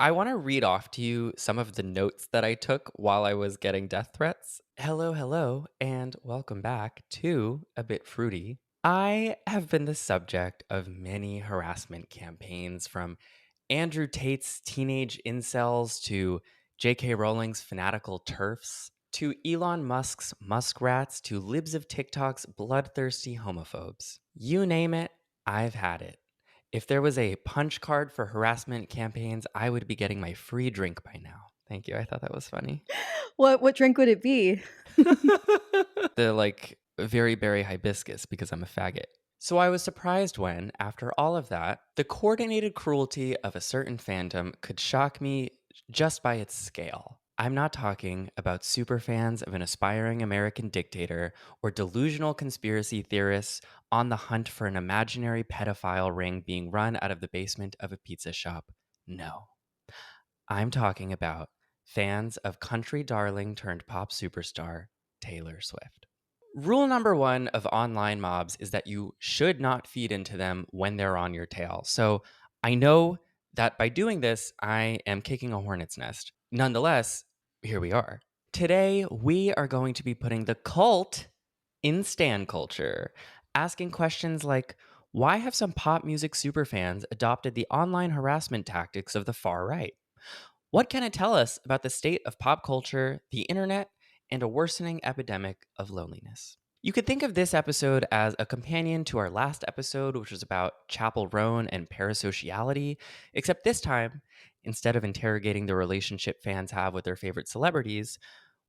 I want to read off to you some of the notes that I took while I was getting death threats. Hello, hello, and welcome back to A Bit Fruity. I have been the subject of many harassment campaigns from Andrew Tate's teenage incels to J.K. Rowling's fanatical TERFs to Elon Musk's muskrats to libs of TikTok's bloodthirsty homophobes. You name it, I've had it. If there was a punch card for harassment campaigns, I would be getting my free drink by now. Thank you. I thought that was funny. What drink would it be? The very berry hibiscus because I'm a faggot. So I was surprised when, after all of that, the coordinated cruelty of a certain fandom could shock me just by its scale. I'm not talking about superfans of an aspiring American dictator or delusional conspiracy theorists on the hunt for an imaginary pedophile ring being run out of the basement of a pizza shop. No. I'm talking about fans of country darling turned pop superstar Taylor Swift. Rule number one of online mobs is that you should not feed into them when they're on your tail. So I know that by doing this, I am kicking a hornet's nest. Nonetheless, here we are. Today, we are going to be putting the cult in stan culture, asking questions like, why have some pop music superfans adopted the online harassment tactics of the far right? What can it tell us about the state of pop culture, the internet, and a worsening epidemic of loneliness? You could think of this episode as a companion to our last episode, which was about Chapel Roan and parasociality, except this time, instead of interrogating the relationship fans have with their favorite celebrities,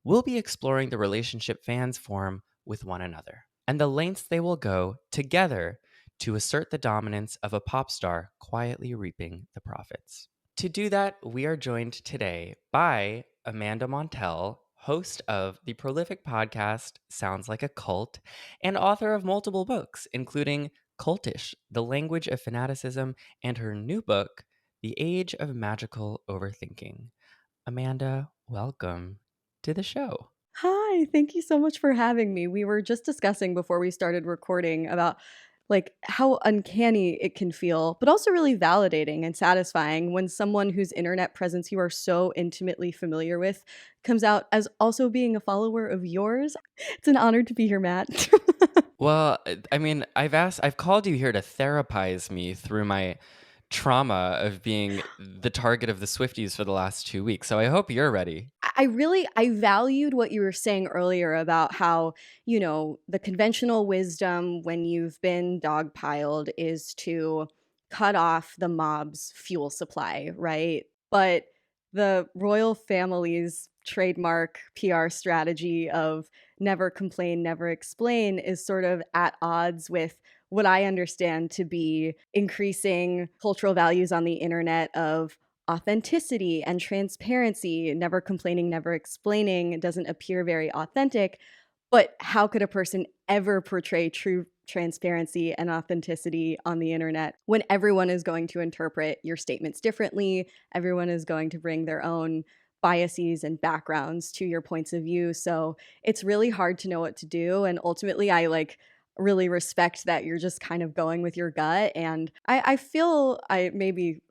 we'll be exploring the relationship fans form with one another and the lengths they will go together to assert the dominance of a pop star quietly reaping the profits. To do that, we are joined today by Amanda Montell, host of the prolific podcast Sounds Like a Cult, and author of multiple books, including Cultish, The Language of Fanaticism, and her new book, The Age of Magical Overthinking. Amanda, welcome to the show. Hi, thank you so much for having me. We were just discussing before we started recording about how uncanny it can feel, but also really validating and satisfying when someone whose internet presence you are so intimately familiar with comes out as also being a follower of yours. It's an honor to be here, Matt. Well, I've called you here to therapize me through my trauma of being the target of the Swifties for the last 2 weeks. So I hope you're ready. I valued what you were saying earlier about how, the conventional wisdom when you've been dogpiled is to cut off the mob's fuel supply, right? But the royal family's trademark PR strategy of never complain, never explain is sort of at odds with what I understand to be increasing cultural values on the internet of authenticity and transparency, never complaining, never explaining. It doesn't appear very authentic. But how could a person ever portray true transparency and authenticity on the internet when everyone is going to interpret your statements differently? Everyone is going to bring their own biases and backgrounds to your points of view. So it's really hard to know what to do. And ultimately, I really respect that you're just kind of going with your gut. And I feel I maybe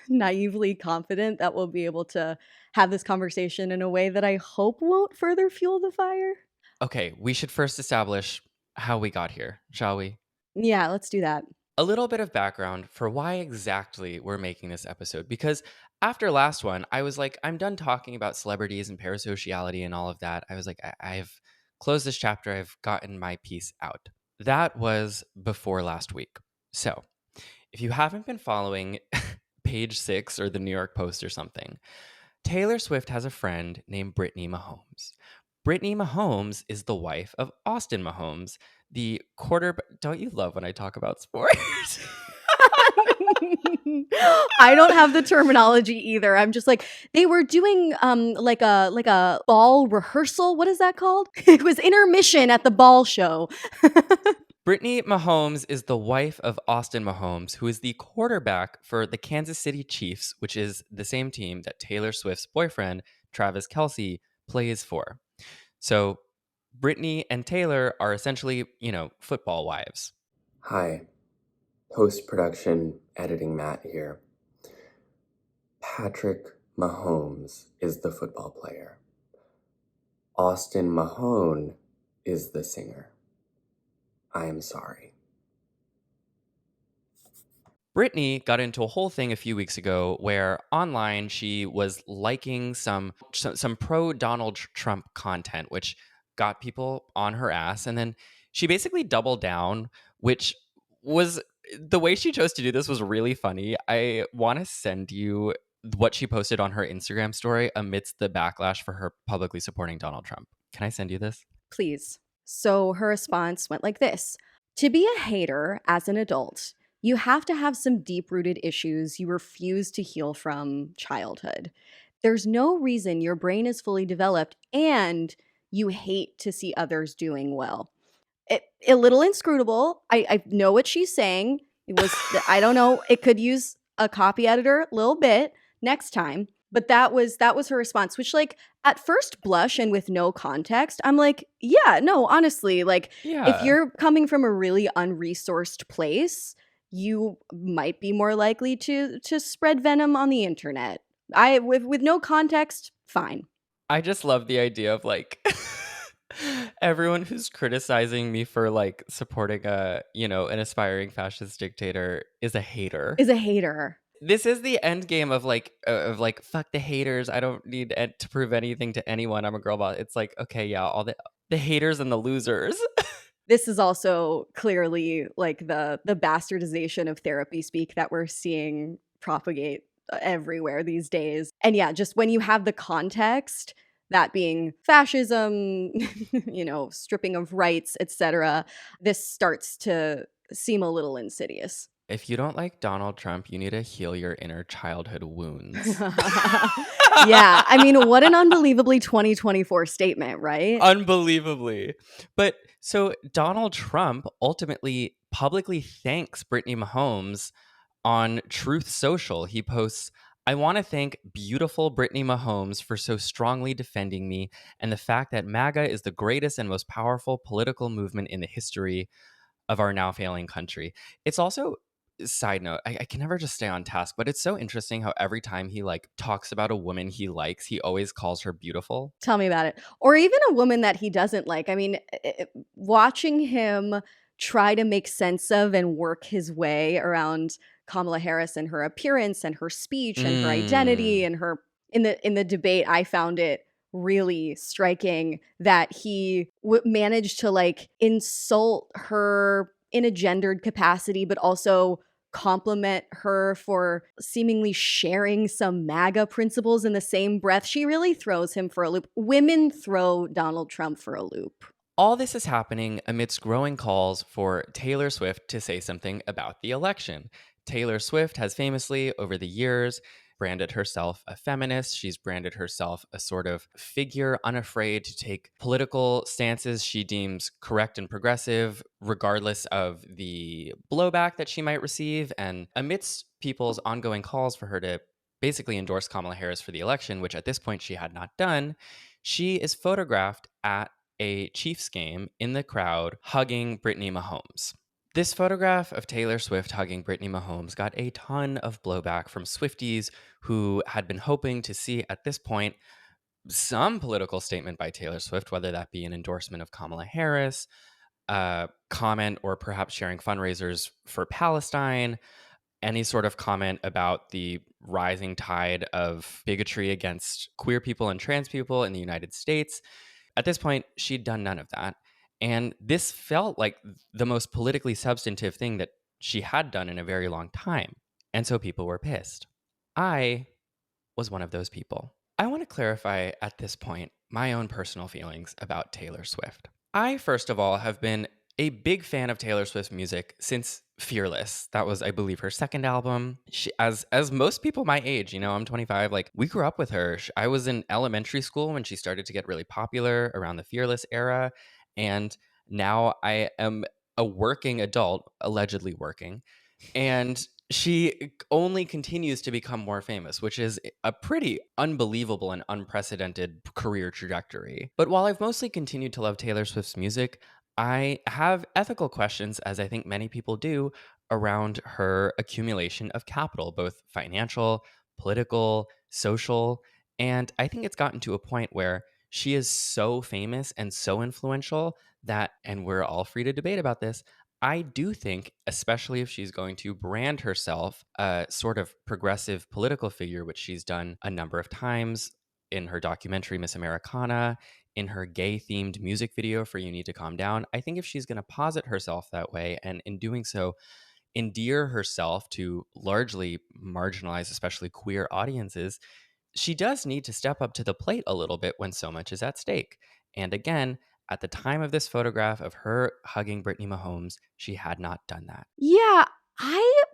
naively confident that we'll be able to have this conversation in a way that I hope won't further fuel the fire. Okay, we should first establish how we got here, shall we? Yeah, let's do that. A little bit of background for why exactly we're making this episode. Because after last one, I was like, I'm done talking about celebrities and parasociality and all of that. I was like, I've closed this chapter, I've gotten my piece out. That was before last week. So if you haven't been following page 6 or the New York Post or something, Taylor Swift has a friend named Brittany Mahomes. Brittany Mahomes is the wife of Austin Mahomes, the quarterback. Don't you love when I talk about sports? I don't have the terminology either. I'm just like they were doing like a ball rehearsal. What is that called? It was intermission at the ball show. Brittany Mahomes is the wife of Austin Mahomes, who is the quarterback for the Kansas City Chiefs, which is the same team that Taylor Swift's boyfriend, Travis Kelce, plays for. So Brittany and Taylor are essentially, football wives. Hi, post-production editing Matt here. Patrick Mahomes is the football player. Austin Mahone is the singer. I am sorry. Britney got into a whole thing a few weeks ago where online she was liking some pro Donald Trump content, which got people on her ass, and then she basically doubled down, which was the way she chose to do this was really funny. I want to send you what she posted on her Instagram story amidst the backlash for her publicly supporting Donald Trump. Can I send you this? Please. So her response went like this: To be a hater as an adult, you have to have some deep rooted issues you refuse to heal from childhood. There's no reason your brain is fully developed and you hate to see others doing well. A little inscrutable. I know what she's saying. I don't know. It could use a copy editor a little bit next time. But that was her response, which like at first blush and with no context, I'm like, yeah, no, honestly, like if Yeah. you're coming from a really unresourced place, you might be more likely to spread venom on the internet. I with no context, fine. I just love the idea of like everyone who's criticizing me for like supporting an aspiring fascist dictator is a hater. Is a hater. This is the end game of like fuck the haters. I don't need to prove anything to anyone. I'm a girl boss. It's like, okay, yeah, all the haters and the losers. This is also clearly like the bastardization of therapy speak that we're seeing propagate everywhere these days. And yeah, just when you have the context, that being fascism, stripping of rights, etc., this starts to seem a little insidious. If you don't like Donald Trump, you need to heal your inner childhood wounds. Yeah, I mean, what an unbelievably 2024 statement, right? Unbelievably. But so Donald Trump ultimately publicly thanks Brittany Mahomes on Truth Social. He posts, I want to thank beautiful Brittany Mahomes for so strongly defending me and the fact that MAGA is the greatest and most powerful political movement in the history of our now failing country. It's also, side note, I can never just stay on task, but it's so interesting how every time he like talks about a woman he likes, he always calls her beautiful. Tell me about it. Or even a woman that he doesn't like. I mean, watching him try to make sense of and work his way around Kamala Harris and her appearance and her speech and her identity Mm. and her in the debate, I found it really striking that he managed to like insult her in a gendered capacity, but also compliment her for seemingly sharing some MAGA principles in the same breath. She really throws him for a loop. Women throw Donald Trump for a loop. All this is happening amidst growing calls for Taylor Swift to say something about the election. Taylor Swift has famously, over the years, branded herself a feminist. She's branded herself a sort of figure unafraid to take political stances she deems correct and progressive, regardless of the blowback that she might receive. And amidst people's ongoing calls for her to basically endorse Kamala Harris for the election, which at this point she had not done, she is photographed at a Chiefs game in the crowd hugging Brittany Mahomes. This photograph of Taylor Swift hugging Brittany Mahomes got a ton of blowback from Swifties who had been hoping to see at this point some political statement by Taylor Swift, whether that be an endorsement of Kamala Harris, a comment, or perhaps sharing fundraisers for Palestine, any sort of comment about the rising tide of bigotry against queer people and trans people in the United States. At this point, she'd done none of that. And this felt like the most politically substantive thing that she had done in a very long time. And so people were pissed. I was one of those people. I want to clarify at this point my own personal feelings about Taylor Swift. I, first of all, have been a big fan of Taylor Swift's music since Fearless. That was, I believe, her second album. As most people my age, I'm 25, like we grew up with her. I was in elementary school when she started to get really popular around the Fearless era, and now I am a working adult, allegedly working, and she only continues to become more famous, which is a pretty unbelievable and unprecedented career trajectory. But while I've mostly continued to love Taylor Swift's music, I have ethical questions, as I think many people do, around her accumulation of capital, both financial, political, social. And I think it's gotten to a point where she is so famous and so influential that, and we're all free to debate about this, I do think, especially if she's going to brand herself a sort of progressive political figure, which she's done a number of times in her documentary Miss Americana, in her gay themed music video for You Need to Calm Down. I think if she's going to posit herself that way, and in doing so, endear herself to largely marginalized, especially queer audiences, she does need to step up to the plate a little bit when so much is at stake. And again, at the time of this photograph of her hugging Brittany Mahomes, she had not done that. Yeah,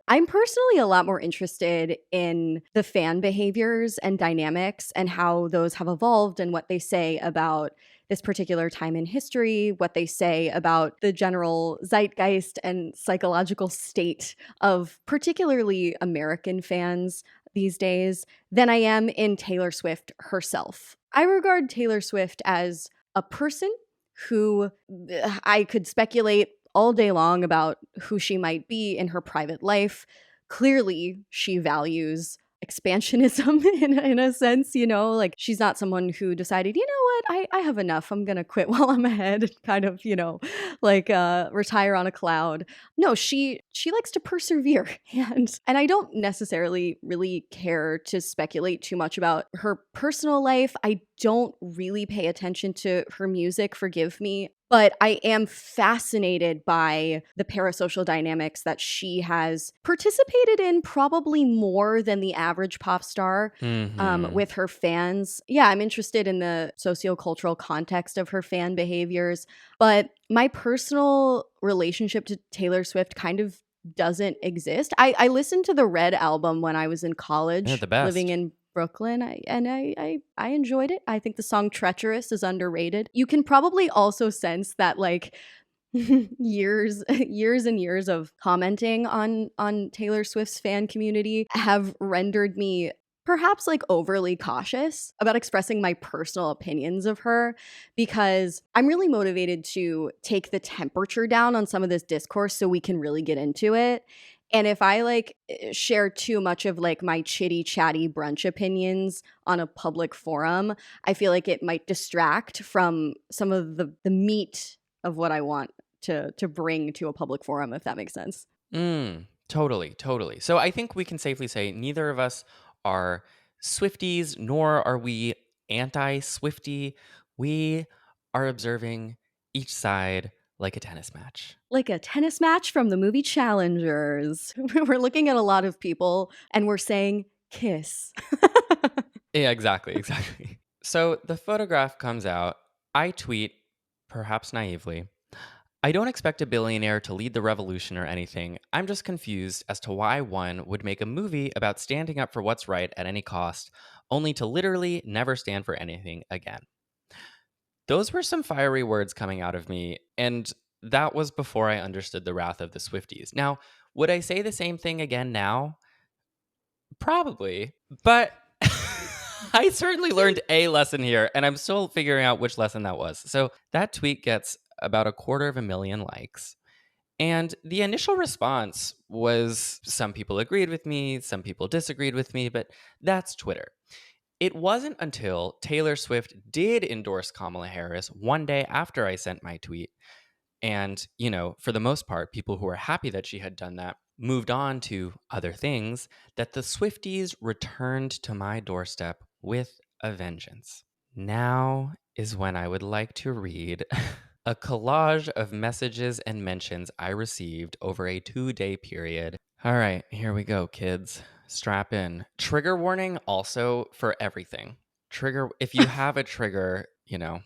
I'm personally a lot more interested in the fan behaviors and dynamics and how those have evolved and what they say about this particular time in history, what they say about the general zeitgeist and psychological state of particularly American fans these days than I am in Taylor Swift herself. I regard Taylor Swift as a person who I could speculate all day long about who she might be in her private life. Clearly, she values expansionism in a sense, you know, like she's not someone who decided, you know what, I have enough. I'm going to quit while I'm ahead, kind of, you know, like retire on a cloud. No, she likes to persevere and I don't necessarily really care to speculate too much about her personal life. I don't really pay attention to her music, forgive me. But I am fascinated by the parasocial dynamics that she has participated in probably more than the average pop star with her fans. Yeah, I'm interested in the sociocultural context of her fan behaviors. But my personal relationship to Taylor Swift kind of doesn't exist. I listened to the Red album when I was in Yeah, college, the living best. in Brooklyn, I enjoyed it. I think the song Treacherous is underrated. You can probably also sense that like years and years of commenting on Taylor Swift's fan community have rendered me perhaps like overly cautious about expressing my personal opinions of her because I'm really motivated to take the temperature down on some of this discourse so we can really get into it. And if I like share too much of like my chitty chatty brunch opinions on a public forum, I feel like it might distract from some of the meat of what I want to bring to a public forum, if that makes sense. Totally, totally. So I think we can safely say neither of us are Swifties, nor are we anti Swifty. We are observing each side like a tennis match. Like a tennis match from the movie Challengers. We're looking at a lot of people and we're saying kiss. Yeah, exactly, exactly. So the photograph comes out. I tweet, perhaps naively, I don't expect a billionaire to lead the revolution or anything. I'm just confused as to why one would make a movie about standing up for what's right at any cost, only to literally never stand for anything again. Those were some fiery words coming out of me, and that was before I understood the wrath of the Swifties. Now, would I say the same thing again now? Probably, but I certainly learned a lesson here, and I'm still figuring out which lesson that was. So that tweet gets about 250,000 likes. And the initial response was some people agreed with me, some people disagreed with me, but that's Twitter. It wasn't until Taylor Swift did endorse Kamala Harris one day after I sent my tweet. And, you know, for the most part, people who were happy that she had done that moved on to other things, that the Swifties returned to my doorstep with a vengeance. Now is when I would like to read a collage of messages and mentions I received over a 2-day period. All right, here we go, kids. Strap in. Trigger warning also for everything. Trigger, if you have a trigger, you know,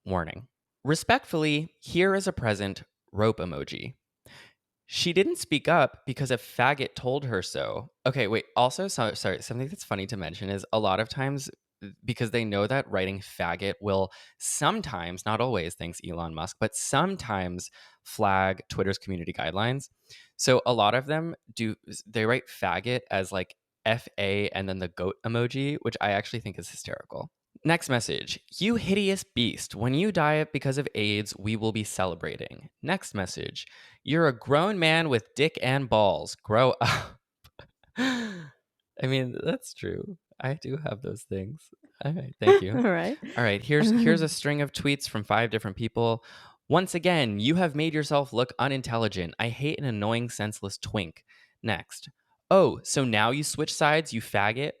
warning. Respectfully, here is a present rope emoji. She didn't speak up because a faggot told her so. Okay, wait. Also, sorry, something that's funny to mention is a lot of times because they know that writing faggot will sometimes, not always, thanks Elon Musk, but sometimes flag Twitter's community guidelines. So a lot of them they write faggot as like FA and then the goat emoji, which I actually think is hysterical. Next message. You hideous beast. When you die because of AIDS, we will be celebrating. Next message. You're a grown man with dick and balls. Grow up. I mean, that's true. I do have those things. All right, thank you. All right. All right, here's a string of tweets from 5 different people. Once again, you have made yourself look unintelligent. I hate an annoying, senseless twink. Next. Oh, so now you switch sides, you faggot?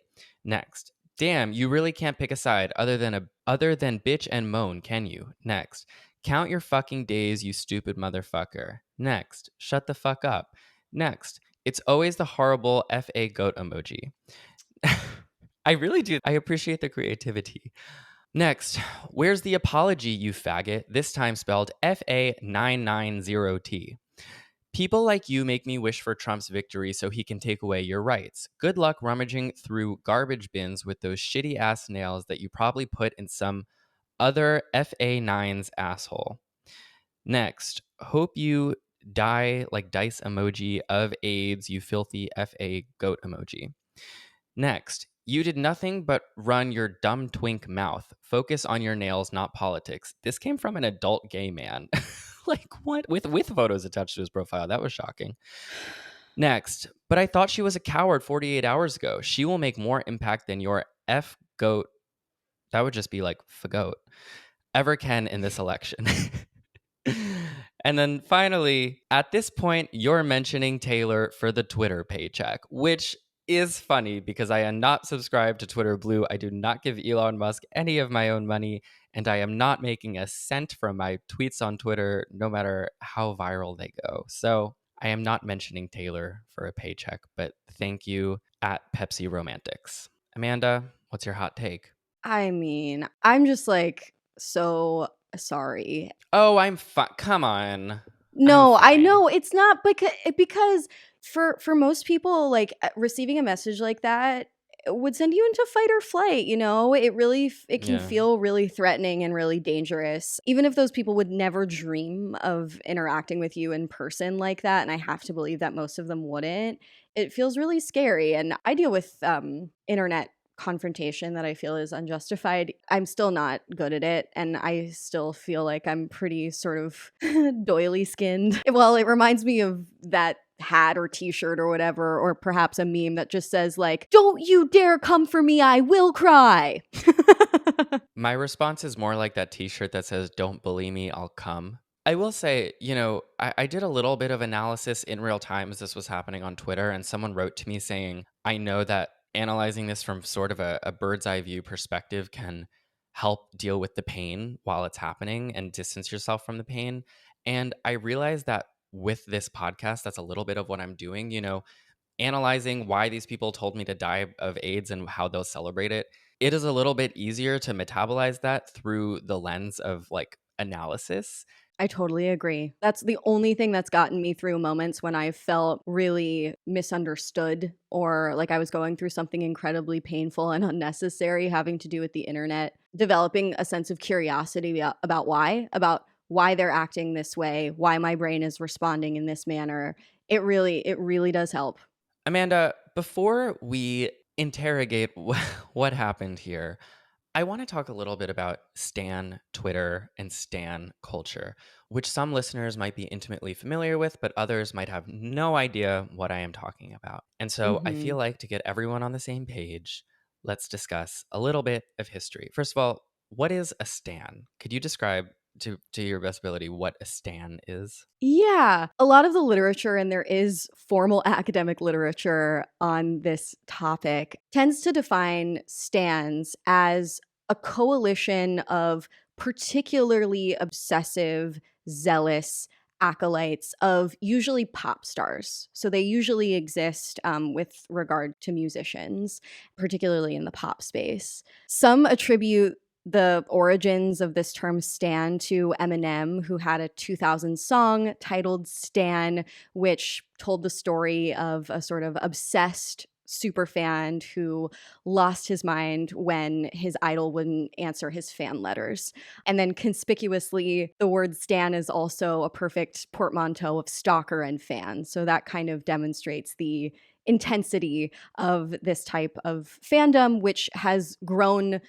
Next. Damn, you really can't pick a side other than bitch and moan, can you? Next. Count your fucking days, you stupid motherfucker. Next. Shut the fuck up. Next. It's always the horrible FA goat emoji. I really do. I appreciate the creativity. Next, where's the apology, you faggot? This time spelled FA990T. People like you make me wish for Trump's victory so he can take away your rights. Good luck rummaging through garbage bins with those shitty ass nails that you probably put in some other FA9's asshole. Next, hope you die like dice emoji of AIDS, you filthy FA goat emoji. Next, you did nothing but run your dumb twink mouth. Focus on your nails, not politics. This came from an adult gay man. Like what? With photos attached to his profile. That was shocking. Next, but I thought she was a coward 48 hours ago. She will make more impact than your F goat. That would just be like fagoat. Ever can in this election. And then finally, at this point, you're mentioning Taylor for the Twitter paycheck, which is funny because I am not subscribed to Twitter Blue. I do not give Elon Musk any of my own money, and I am not making a cent from my tweets on Twitter, no matter how viral they go. So I am not mentioning Taylor for a paycheck, but thank you at Pepsi Romantics. Amanda, what's your hot take? I mean, I'm just like so sorry. Oh, I'm fine. Come on. I'm No, I fine. know it's not because for most people, like receiving a message like that would send you into fight or flight. You know, it can Yeah. feel really threatening and really dangerous, even if those people would never dream of interacting with you in person like that. And I have to believe that most of them wouldn't. It feels really scary, and I deal with internet confrontation that I feel is unjustified. I'm still not good at it, and I still feel like I'm pretty sort of doily skinned. Well, it reminds me of that hat or t-shirt or whatever, or perhaps a meme that just says like, "Don't you dare come for me, I will cry." My response is more like that t-shirt that says, "Don't bully me, I'll come." I will say, I did a little bit of analysis in real time as this was happening on Twitter, and someone wrote to me saying, I know that analyzing this from sort of a bird's eye view perspective can help deal with the pain while it's happening and distance yourself from the pain. And I realized that with this podcast, that's a little bit of what I'm doing, analyzing why these people told me to die of AIDS and how they'll celebrate it. It is a little bit easier to metabolize that through the lens of like analysis. I totally agree. That's the only thing that's gotten me through moments when I felt really misunderstood or like I was going through something incredibly painful and unnecessary having to do with the internet. Developing a sense of curiosity about why they're acting this way, why my brain is responding in this manner. It really does help. Amanda, before we interrogate what happened here, I want to talk a little bit about Stan Twitter and Stan culture, which some listeners might be intimately familiar with, but others might have no idea what I am talking about. And so I Mhm. feel like to get everyone on the same page, let's discuss a little bit of history. First of all, what is a Stan? Could you describe to your best ability what a Stan is? Yeah, a lot of the literature, and there is formal academic literature on this topic, tends to define stans as a coalition of particularly obsessive, zealous acolytes of usually pop stars. So they usually exist with regard to musicians, particularly in the pop space. Some attribute the origins of this term stan to Eminem, who had a 2000 song titled Stan, which told the story of a sort of obsessed superfan who lost his mind when his idol wouldn't answer his fan letters. And then conspicuously, the word stan is also a perfect portmanteau of stalker and fan. So that kind of demonstrates the intensity of this type of fandom, which has grown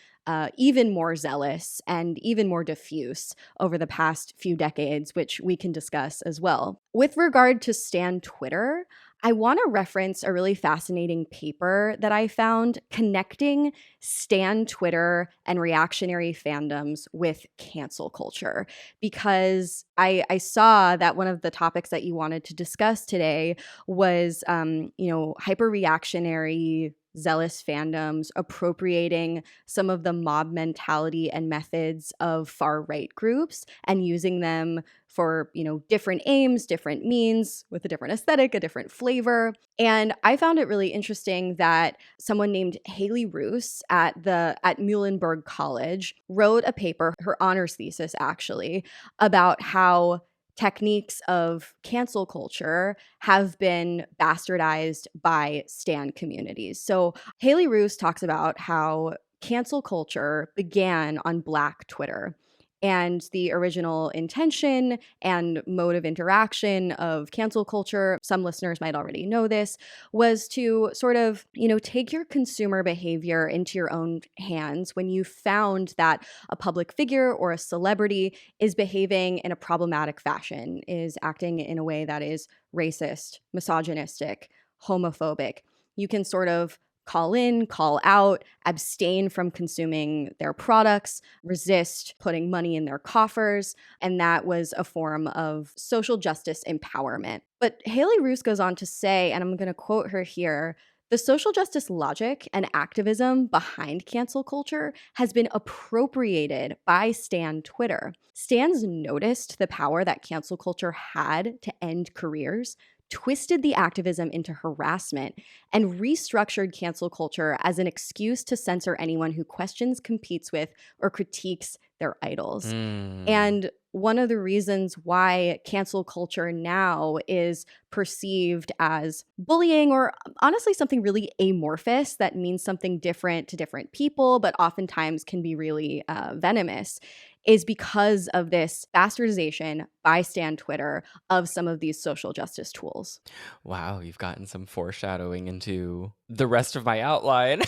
even more zealous and even more diffuse over the past few decades, which we can discuss as well. With regard to Stan Twitter, I want to reference a really fascinating paper that I found connecting stan Twitter and reactionary fandoms with cancel culture, because I saw that one of the topics that you wanted to discuss today was, hyper reactionary zealous fandoms appropriating some of the mob mentality and methods of far right groups and using them for, different aims, different means, with a different aesthetic, a different flavor. And I found it really interesting that someone named Haley Roos at Muhlenberg College wrote a paper, her honors thesis actually, about how techniques of cancel culture have been bastardized by stan communities. So Haley Roos talks about how cancel culture began on Black Twitter. And the original intention and mode of interaction of cancel culture, some listeners might already know this, was to sort of, take your consumer behavior into your own hands when you found that a public figure or a celebrity is behaving in a problematic fashion, is acting in a way that is racist, misogynistic, homophobic. You can sort of call in, call out, abstain from consuming their products, resist putting money in their coffers. And that was a form of social justice empowerment. But Haley Roos goes on to say, and I'm going to quote her here, the social justice logic and activism behind cancel culture has been appropriated by Stan Twitter. Stans noticed the power that cancel culture had to end careers, twisted the activism into harassment, and restructured cancel culture as an excuse to censor anyone who questions, competes with, or critiques their idols. Mm. And one of the reasons why cancel culture now is perceived as bullying, or honestly something really amorphous that means something different to different people, but oftentimes can be really venomous, is because of this bastardization by Stan Twitter of some of these social justice tools. Wow, you've gotten some foreshadowing into the rest of my outline.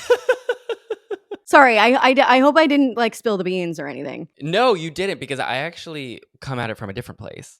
Sorry, I hope I didn't like spill the beans or anything. No, you didn't, because I actually come at it from a different place.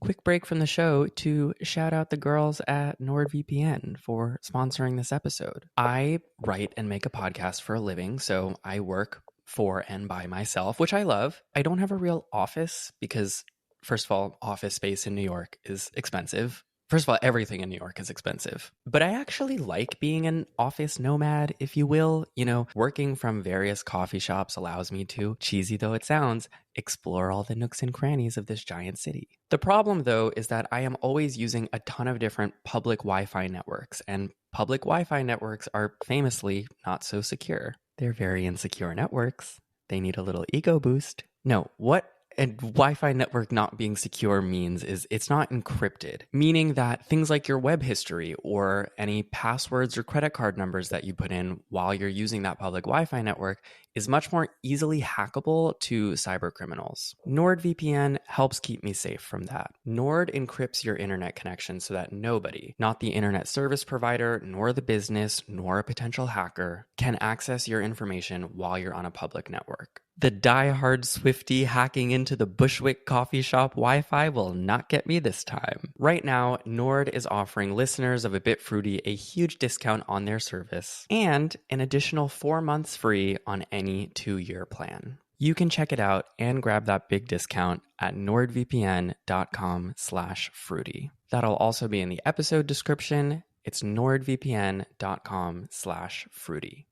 Quick break from the show to shout out the girls at NordVPN for sponsoring this episode. I write and make a podcast for a living, so I work for and by myself, which I love. I don't have a real office because, first of all, office space in New York is expensive. First of all, everything in New York is expensive. But I actually like being an office nomad, if you will. Working from various coffee shops allows me to, cheesy though it sounds, explore all the nooks and crannies of this giant city. The problem, though, is that I am always using a ton of different public Wi-Fi networks, and public Wi-Fi networks are famously not so secure. They're very insecure networks. They need a little ego boost. No, what a Wi-Fi network not being secure means is it's not encrypted, meaning that things like your web history or any passwords or credit card numbers that you put in while you're using that public Wi-Fi network is much more easily hackable to cyber criminals. NordVPN helps keep me safe from that. Nord encrypts your internet connection so that nobody, not the internet service provider, nor the business, nor a potential hacker, can access your information while you're on a public network. The die-hard Swiftie hacking into the Bushwick coffee shop Wi-Fi will not get me this time. Right now, Nord is offering listeners of A Bit Fruity a huge discount on their service and an additional 4 months free on any 2-year plan. You can check it out and grab that big discount at nordvpn.com/fruity. That'll also be in the episode description. It's nordvpn.com/fruity.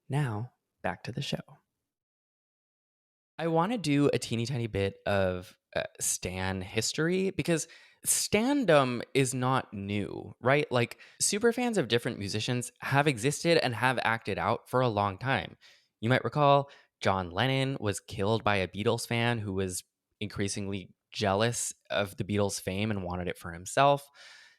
Now, back to the show. I want to do a teeny tiny bit of Stan history, because standom is not new, right? Like, superfans of different musicians have existed and have acted out for a long time. You might recall John Lennon was killed by a Beatles fan who was increasingly jealous of the Beatles' fame and wanted it for himself.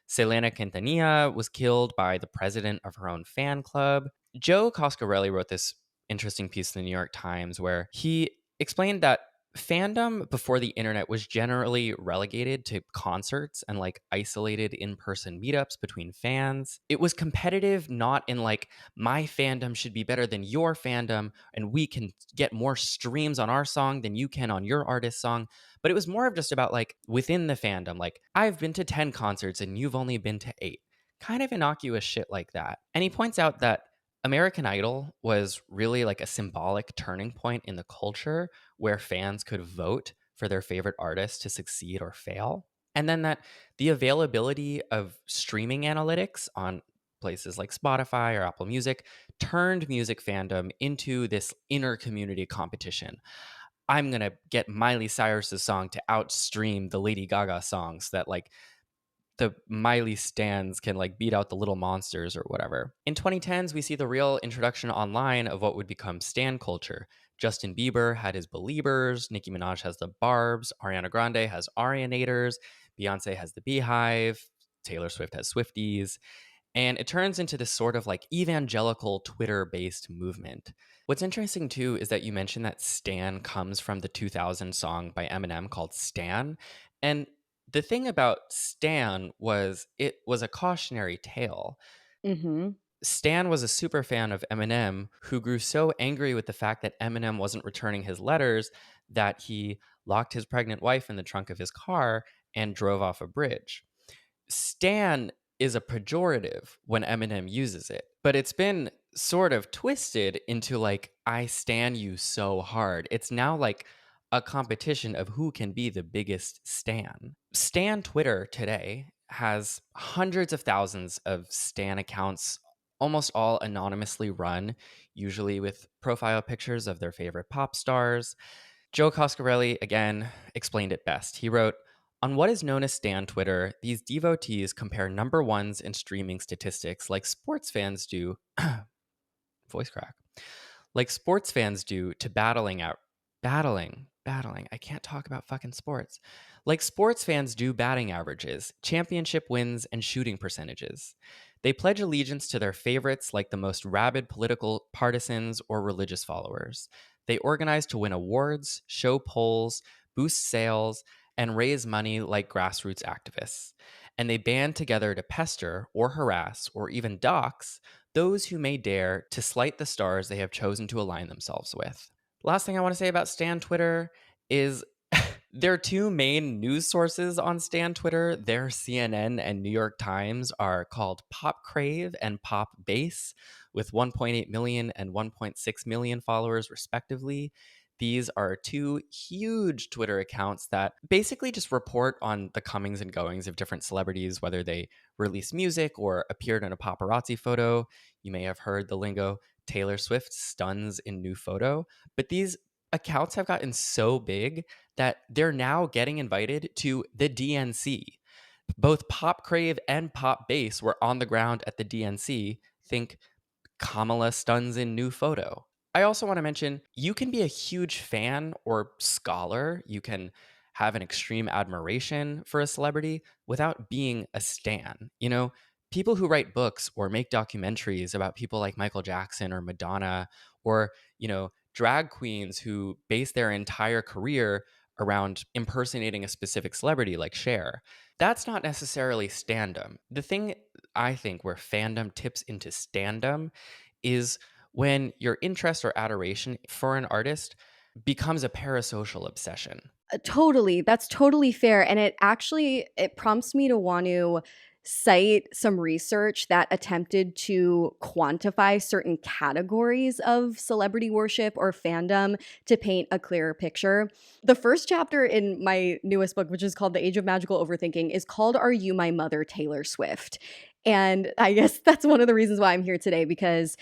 Selena Quintanilla was killed by the president of her own fan club. Joe Coscarelli wrote this interesting piece in the New York Times where he explained that Fandom before the internet was generally relegated to concerts and like isolated in-person meetups between fans. It was competitive, not in like my fandom should be better than your fandom and we can get more streams on our song than you can on your artist's song. But it was more of just about like within the fandom, like I've been to 10 concerts and you've only been to 8. Kind of innocuous shit like that. And he points out that American Idol was really like a symbolic turning point in the culture where fans could vote for their favorite artist to succeed or fail. And then that the availability of streaming analytics on places like Spotify or Apple Music turned music fandom into this inner community competition. I'm going to get Miley Cyrus's song to outstream the Lady Gaga songs that like the Miley stands can like beat out the little monsters or whatever. In 2010s, we see the real introduction online of what would become stan culture. Justin Bieber had his Beliebers, Nicki Minaj has the Barbs, Ariana Grande has Arianators, Beyonce has the Beehive, Taylor Swift has Swifties, and it turns into this sort of like evangelical Twitter based movement. What's interesting too is that you mentioned that Stan comes from the 2000 song by Eminem called Stan. And the thing about Stan was it was a cautionary tale. Hmm. Stan was a super fan of Eminem who grew so angry with the fact that Eminem wasn't returning his letters that he locked his pregnant wife in the trunk of his car and drove off a bridge. Stan is a pejorative when Eminem uses it, but it's been sort of twisted into like, I stan you so hard. It's now like a competition of who can be the biggest stan. Stan Twitter today has hundreds of thousands of stan accounts, almost all anonymously run, usually with profile pictures of their favorite pop stars. Joe Coscarelli, again, explained it best. He wrote, on what is known as Stan Twitter, these devotees compare number ones in streaming statistics like sports fans do. Voice crack. Like sports fans do to battling. I can't talk about fucking sports. Like sports fans do batting averages, championship wins, and shooting percentages. They pledge allegiance to their favorites like the most rabid political partisans or religious followers. They organize to win awards, show polls, boost sales, and raise money like grassroots activists. And they band together to pester or harass or even dox those who may dare to slight the stars they have chosen to align themselves with. Last thing I want to say about Stan Twitter is their two main news sources on Stan Twitter, their CNN and New York Times, are called Pop Crave and Pop Base, with 1.8 million and 1.6 million followers, respectively. These are two huge Twitter accounts that basically just report on the comings and goings of different celebrities, whether they release music or appeared in a paparazzi photo. You may have heard the lingo Taylor Swift stuns in new photo, but these accounts have gotten so big that they're now getting invited to the DNC. Both Pop Crave and Pop Base were on the ground at the DNC. Think Kamala stuns in new photo. I also want to mention you can be a huge fan or scholar. You can have an extreme admiration for a celebrity without being a stan. You know, people who write books or make documentaries about people like Michael Jackson or Madonna, or, drag queens who base their entire career around impersonating a specific celebrity like Cher. That's not necessarily standom. The thing I think where fandom tips into standom is when your interest or adoration for an artist becomes a parasocial obsession. Totally. That's totally fair. And it prompts me to want to cite some research that attempted to quantify certain categories of celebrity worship or fandom to paint a clearer picture. The first chapter in my newest book, which is called The Age of Magical Overthinking, is called Are You My Mother, Taylor Swift? And I guess that's one of the reasons why I'm here today, because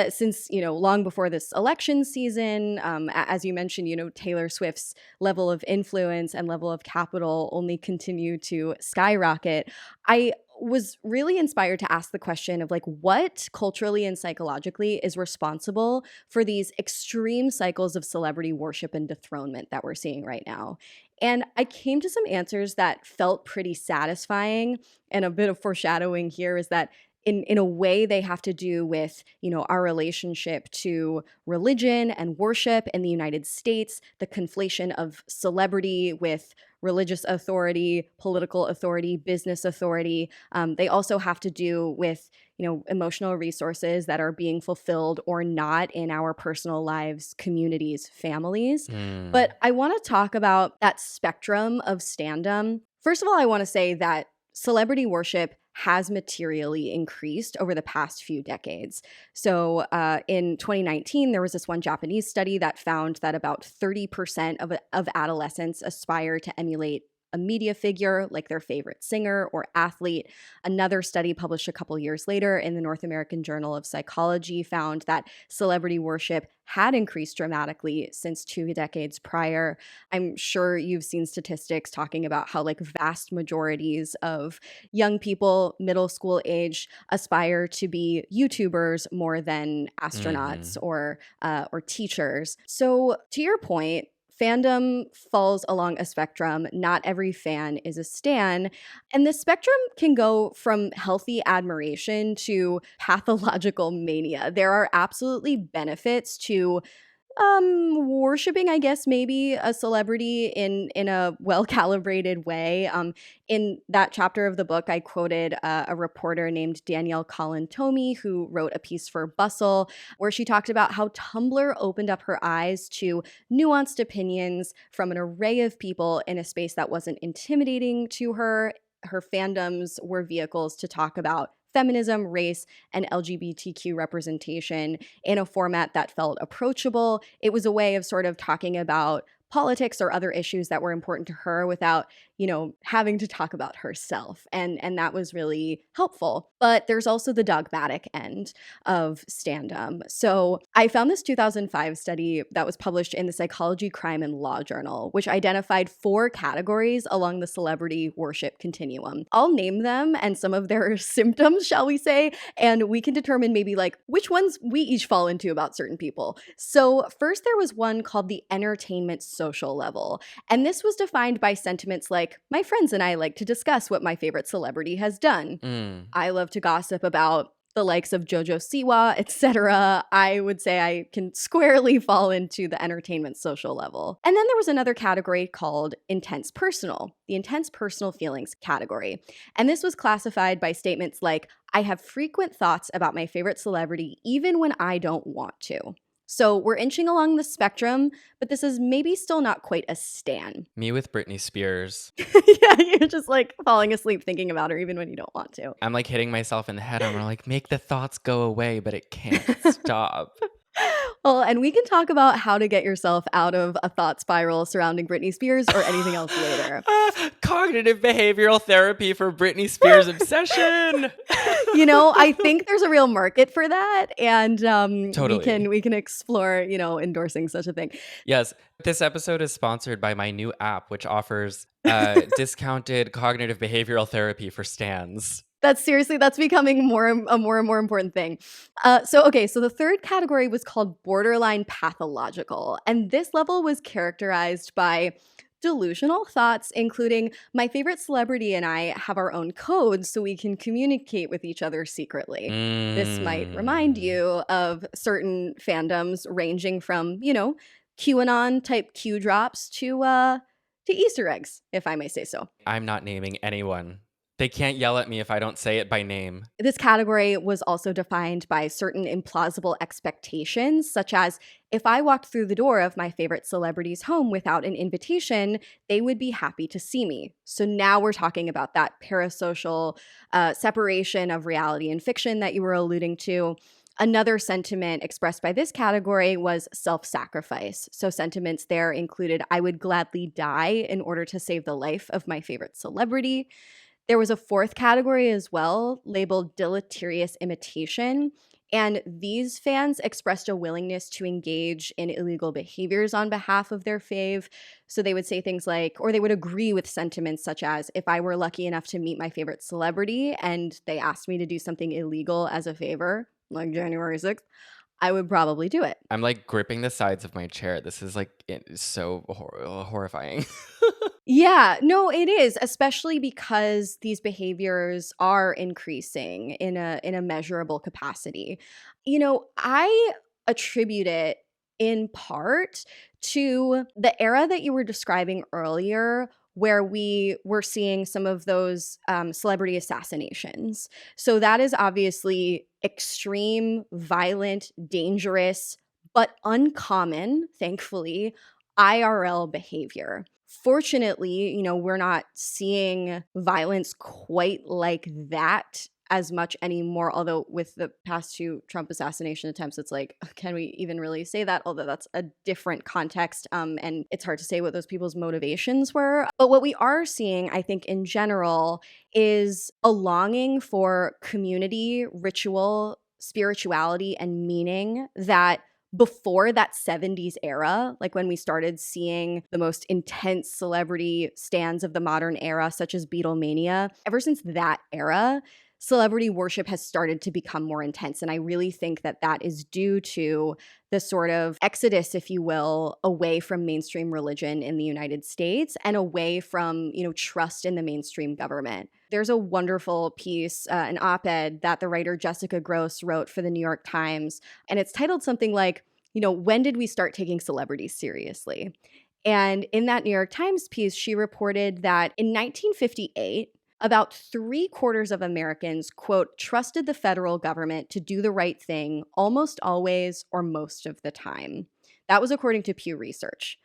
since, long before this election season, as you mentioned, Taylor Swift's level of influence and level of capital only continue to skyrocket. I was really inspired to ask the question of like what culturally and psychologically is responsible for these extreme cycles of celebrity worship and dethronement that we're seeing right now. And I came to some answers that felt pretty satisfying. And a bit of foreshadowing here is that in a way, they have to do with, our relationship to religion and worship in the United States, the conflation of celebrity with religious authority, political authority, business authority. They also have to do with, emotional resources that are being fulfilled or not in our personal lives, communities, families. Mm. But I want to talk about that spectrum of standom. First of all, I want to say that celebrity worship has materially increased over the past few decades. So in 2019, there was this one Japanese study that found that about 30% of adolescents aspire to emulate a media figure like their favorite singer or athlete. Another study published a couple years later in the North American Journal of Psychology found that celebrity worship had increased dramatically since 2 decades prior. I'm sure you've seen statistics talking about how like vast majorities of young people, middle school age, aspire to be YouTubers more than astronauts Hmm. or teachers. So to your point, fandom falls along a spectrum. Not every fan is a stan. And the spectrum can go from healthy admiration to pathological mania. There are absolutely benefits to worshiping, I guess, maybe a celebrity in a well-calibrated way. In that chapter of the book, I quoted a reporter named Danielle Collin-Tomey, who wrote a piece for Bustle, where she talked about how Tumblr opened up her eyes to nuanced opinions from an array of people in a space that wasn't intimidating to her. Her fandoms were vehicles to talk about feminism, race, and LGBTQ representation in a format that felt approachable. It was a way of sort of talking about politics or other issues that were important to her without, having to talk about herself. And that was really helpful. But there's also the dogmatic end of standom. So I found this 2005 study that was published in the Psychology, Crime, and Law Journal, which identified 4 categories along the celebrity worship continuum. I'll name them and some of their symptoms, shall we say, and we can determine maybe like which ones we each fall into about certain people. So first there was one called the entertainment social level. And this was defined by sentiments like, my friends and I like to discuss what my favorite celebrity has done. Mm. I love to gossip about the likes of Jojo Siwa, etc. I would say I can squarely fall into the entertainment social level. And then there was another category called intense personal, the intense personal feelings category. And this was classified by statements like, I have frequent thoughts about my favorite celebrity even when I don't want to. So we're inching along the spectrum, but this is maybe still not quite a stan. Me with Britney Spears. Yeah, you're just like falling asleep thinking about her even when you don't want to. I'm like hitting myself in the head. I'm like, make the thoughts go away, but it can't stop. Well, and we can talk about how to get yourself out of a thought spiral surrounding Britney Spears or anything else later. Cognitive behavioral therapy for Britney Spears obsession. I think there's a real market for that, and Totally. we can explore, endorsing such a thing. Yes, this episode is sponsored by my new app, which offers discounted cognitive behavioral therapy for stans. That's becoming a more and more important thing. So the third category was called borderline pathological, and this level was characterized by delusional thoughts, including my favorite celebrity and I have our own codes so we can communicate with each other secretly. This might remind Mm. you of certain fandoms ranging from, QAnon type Q drops to Easter eggs, if I may say so. I'm not naming anyone. They can't yell at me if I don't say it by name. This category was also defined by certain implausible expectations, such as if I walked through the door of my favorite celebrity's home without an invitation, they would be happy to see me. So now we're talking about that parasocial separation of reality and fiction that you were alluding to. Another sentiment expressed by this category was self-sacrifice. So sentiments there included, I would gladly die in order to save the life of my favorite celebrity. There was a fourth category as well, labeled deleterious imitation. And these fans expressed a willingness to engage in illegal behaviors on behalf of their fave. So they would say things like, or they would agree with sentiments such as, if I were lucky enough to meet my favorite celebrity and they asked me to do something illegal as a favor, like January 6th, I would probably do it. I'm like gripping the sides of my chair. This is like so horrifying. Yeah, no, it is, especially because these behaviors are increasing in a measurable capacity. I attribute it in part to the era that you were describing earlier, where we were seeing some of those celebrity assassinations. So that is obviously extreme, violent, dangerous, but uncommon, thankfully, IRL behavior. Fortunately, we're not seeing violence quite like that as much anymore. Although, with the past two Trump assassination attempts, it's like, can we even really say that? Although that's a different context. And it's hard to say what those people's motivations were. But what we are seeing, I think, in general, is a longing for community, ritual, spirituality, and meaning that before that 70s era, like when we started seeing the most intense celebrity stands of the modern era, such as Beatlemania, ever since that era, celebrity worship has started to become more intense. And I really think that that is due to the sort of exodus, if you will, away from mainstream religion in the United States and away from, trust in the mainstream government. There's a wonderful piece, an op-ed that the writer Jessica Gross wrote for the New York Times, and it's titled something like, when did we start taking celebrities seriously? And in that New York Times piece, she reported that in 1958, about 3/4 of Americans, quote, trusted the federal government to do the right thing almost always or most of the time. That was according to Pew Research.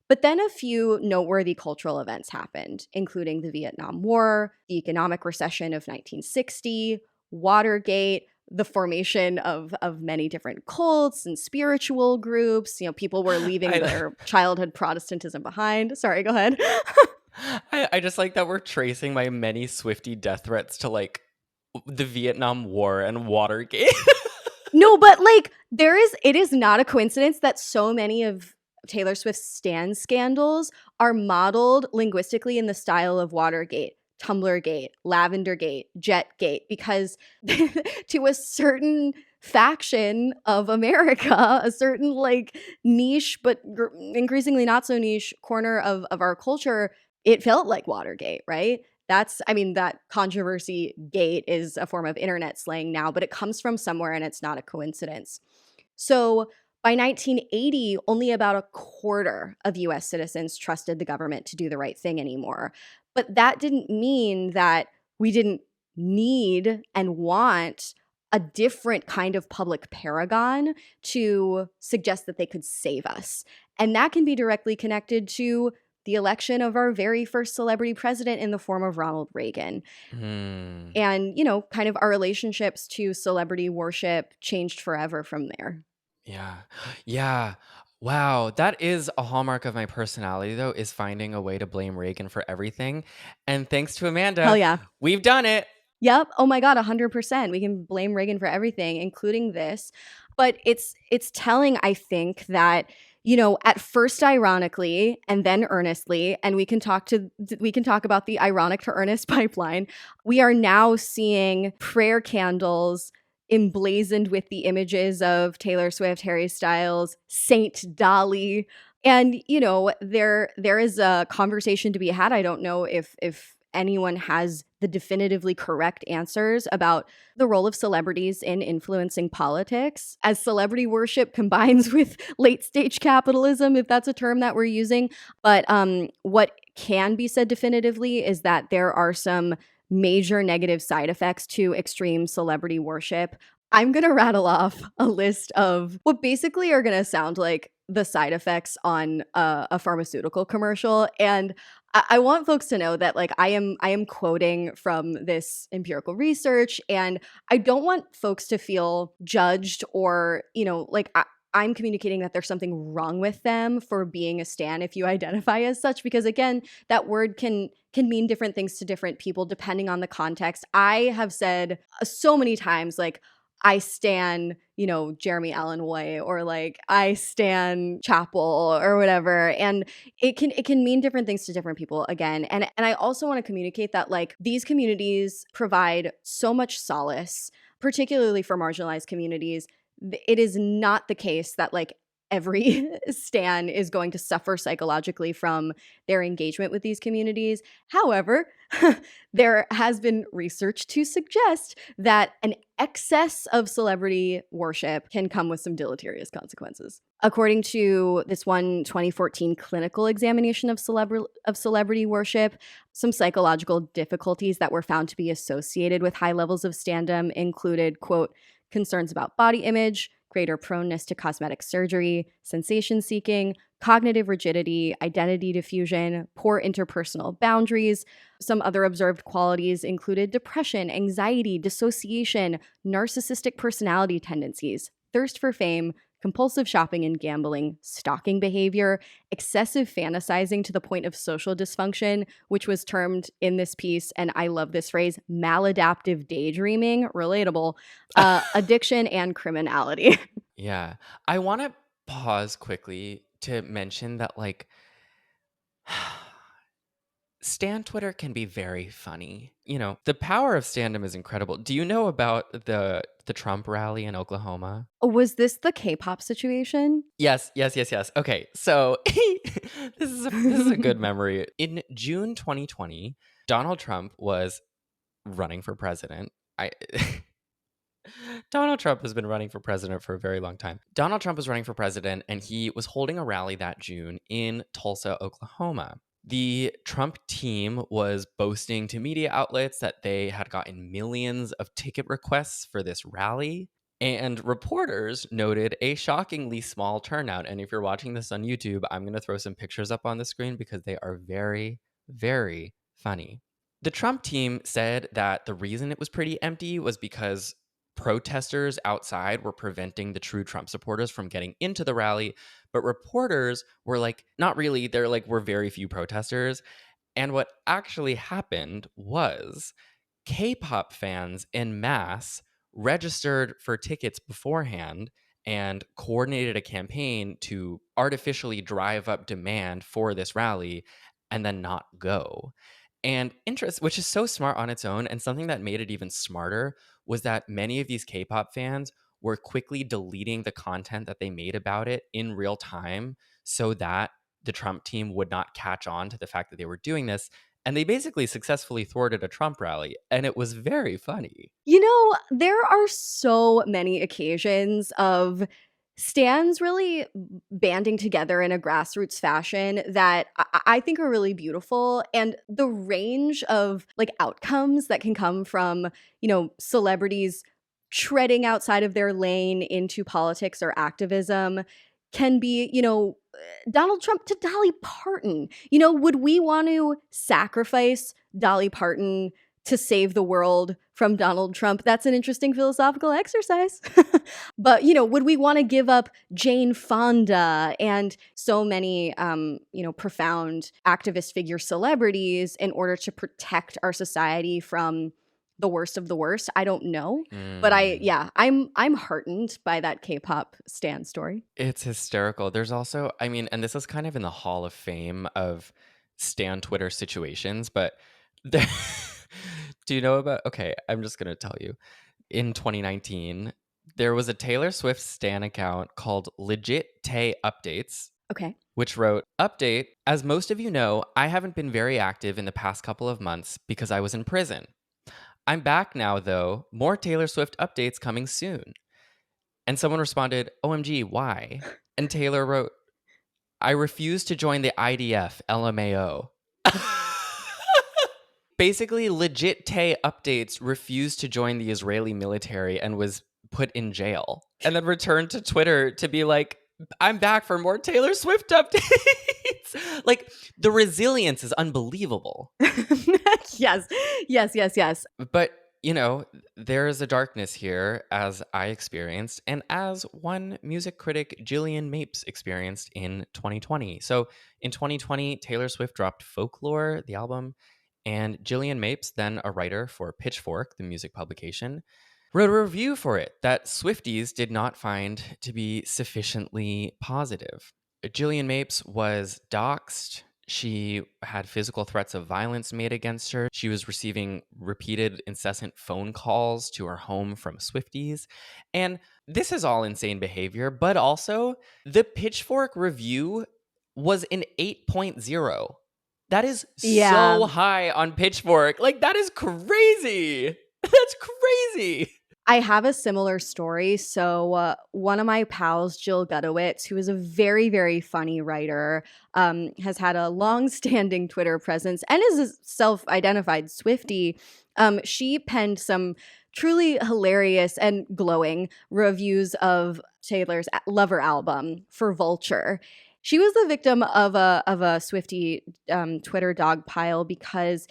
But then a few noteworthy cultural events happened, including the Vietnam War, the economic recession of 1960, Watergate, the formation of many different cults and spiritual groups. People were leaving I, their childhood Protestantism behind. Sorry, go ahead. I just like that we're tracing my many Swifty death threats to like the Vietnam War and Watergate. No, but like it is not a coincidence that so many of Taylor Swift's stan scandals are modeled linguistically in the style of Watergate, Tumblergate, Lavendergate, Jetgate, because to a certain faction of America, a certain like niche, but increasingly not so niche corner of our culture, it felt like Watergate, right? That controversy gate is a form of internet slang now, but it comes from somewhere and it's not a coincidence. So by 1980, only about a quarter of US citizens trusted the government to do the right thing anymore. But that didn't mean that we didn't need and want a different kind of public paragon to suggest that they could save us. And that can be directly connected to the election of our very first celebrity president in the form of Ronald Reagan. Hmm. And, kind of our relationships to celebrity worship changed forever from there. Yeah. Yeah. Wow. That is a hallmark of my personality, though, is finding a way to blame Reagan for everything. And thanks to Hell Amanda, yeah. we've done it. Yep. Oh my God, 100%. We can blame Reagan for everything, including this. But it's telling, I think, that at first ironically and then earnestly, and we can talk about the ironic to earnest pipeline. We are now seeing prayer candles emblazoned with the images of Taylor Swift, Harry Styles, Saint Dolly. And there is a conversation to be had. I don't know if anyone has the definitively correct answers about the role of celebrities in influencing politics as celebrity worship combines with late stage capitalism, if that's a term that we're using. But what can be said definitively is that there are some major negative side effects to extreme celebrity worship. I'm going to rattle off a list of what basically are going to sound like the side effects on a pharmaceutical commercial. And I want folks to know that like I am quoting from this empirical research, and I don't want folks to feel judged or, I'm communicating that there's something wrong with them for being a stan if you identify as such, because again, that word can mean different things to different people depending on the context. I have said so many times like I stan, Jeremy Allen White, or like I stan Chapel or whatever. And it can mean different things to different people again. And I also want to communicate that like these communities provide so much solace, particularly for marginalized communities. It is not the case that like every stan is going to suffer psychologically from their engagement with these communities. However, there has been research to suggest that an excess of celebrity worship can come with some deleterious consequences. According to this one 2014 clinical examination of celebrity worship, some psychological difficulties that were found to be associated with high levels of standom included, quote, concerns about body image, greater proneness to cosmetic surgery, sensation seeking, cognitive rigidity, identity diffusion, poor interpersonal boundaries. Some other observed qualities included depression, anxiety, dissociation, narcissistic personality tendencies, thirst for fame, compulsive shopping and gambling, stalking behavior, excessive fantasizing to the point of social dysfunction, which was termed in this piece, and I love this phrase, maladaptive daydreaming, relatable, addiction, and criminality. Yeah. I want to pause quickly to mention that, like, Stan Twitter can be very funny. You know, the power of standom is incredible. Do you know about the Trump rally in Oklahoma? Was this the K-pop situation? Yes, yes, yes, yes. Okay, so this is a good memory. In June 2020, Donald Trump was running for president. I Donald Trump has been running for president for a very long time. Donald Trump was running for president, and he was holding a rally that June in Tulsa, Oklahoma. The Trump team was boasting to media outlets that they had gotten millions of ticket requests for this rally. And reporters noted a shockingly small turnout. And if you're watching this on YouTube, I'm going to throw some pictures up on the screen because they are very, very funny. The Trump team said that the reason it was pretty empty was because protesters outside were preventing the true Trump supporters from getting into the rally. But reporters were like, not really. They're like, we're very few protesters. And what actually happened was K-pop fans en masse registered for tickets beforehand and coordinated a campaign to artificially drive up demand for this rally and then not go. And interest, which is so smart on its own, and something that made it even smarter was that many of these K-pop fans were quickly deleting the content that they made about it in real time so that the Trump team would not catch on to the fact that they were doing this. And they basically successfully thwarted a Trump rally, and it was very funny. You know, there are so many occasions of stands really banding together in a grassroots fashion that I think are really beautiful. And the range of like outcomes that can come from, celebrities treading outside of their lane into politics or activism can be, Donald Trump to Dolly Parton. Would we want to sacrifice Dolly Parton to save the world from Donald Trump? That's an interesting philosophical exercise. But, would we want to give up Jane Fonda and so many, profound activist figure celebrities in order to protect our society from the worst of the worst? I don't know. But Mm. I'm heartened by that K-pop stan story. It's hysterical. There's also, I mean, and this is kind of in the Hall of Fame of Stan Twitter situations, but there, do you know about, okay, I'm just going to tell you. In 2019, there was a Taylor Swift Stan account called Legit Tay Updates, Okay. which wrote, Update, as most of you know, I haven't been very active in the past couple of months because I was in prison. I'm back now, though. More Taylor Swift updates coming soon. And someone responded, OMG, why? And Taylor wrote, I refuse to join the IDF, LMAO. Basically, Legit Tay Updates refused to join the Israeli military and was put in jail. And then returned to Twitter to be like, I'm back for more Taylor Swift updates. Like, the resilience is unbelievable. Yes. Yes, yes, yes. But, you know, there is a darkness here, as I experienced, and as one music critic, Jillian Mapes, experienced in 2020. So in 2020, Taylor Swift dropped Folklore, the album, and Jillian Mapes, then a writer for Pitchfork, the music publication, wrote a review for it that Swifties did not find to be sufficiently positive. Jillian Mapes was doxxed. She had physical threats of violence made against her. She was receiving repeated, incessant phone calls to her home from Swifties. And this is all insane behavior, but also the Pitchfork review was an 8.0. That is Yeah. so high on Pitchfork. Like, that is crazy. That's crazy. I have a similar story. So, one of my pals, Jill Gutowitz, who is a very, very funny writer, has had a long-standing Twitter presence and is a self-identified Swiftie. She penned some truly hilarious and glowing reviews of Taylor's Lover album for Vulture. She was the victim of a Swiftie Twitter dog pile because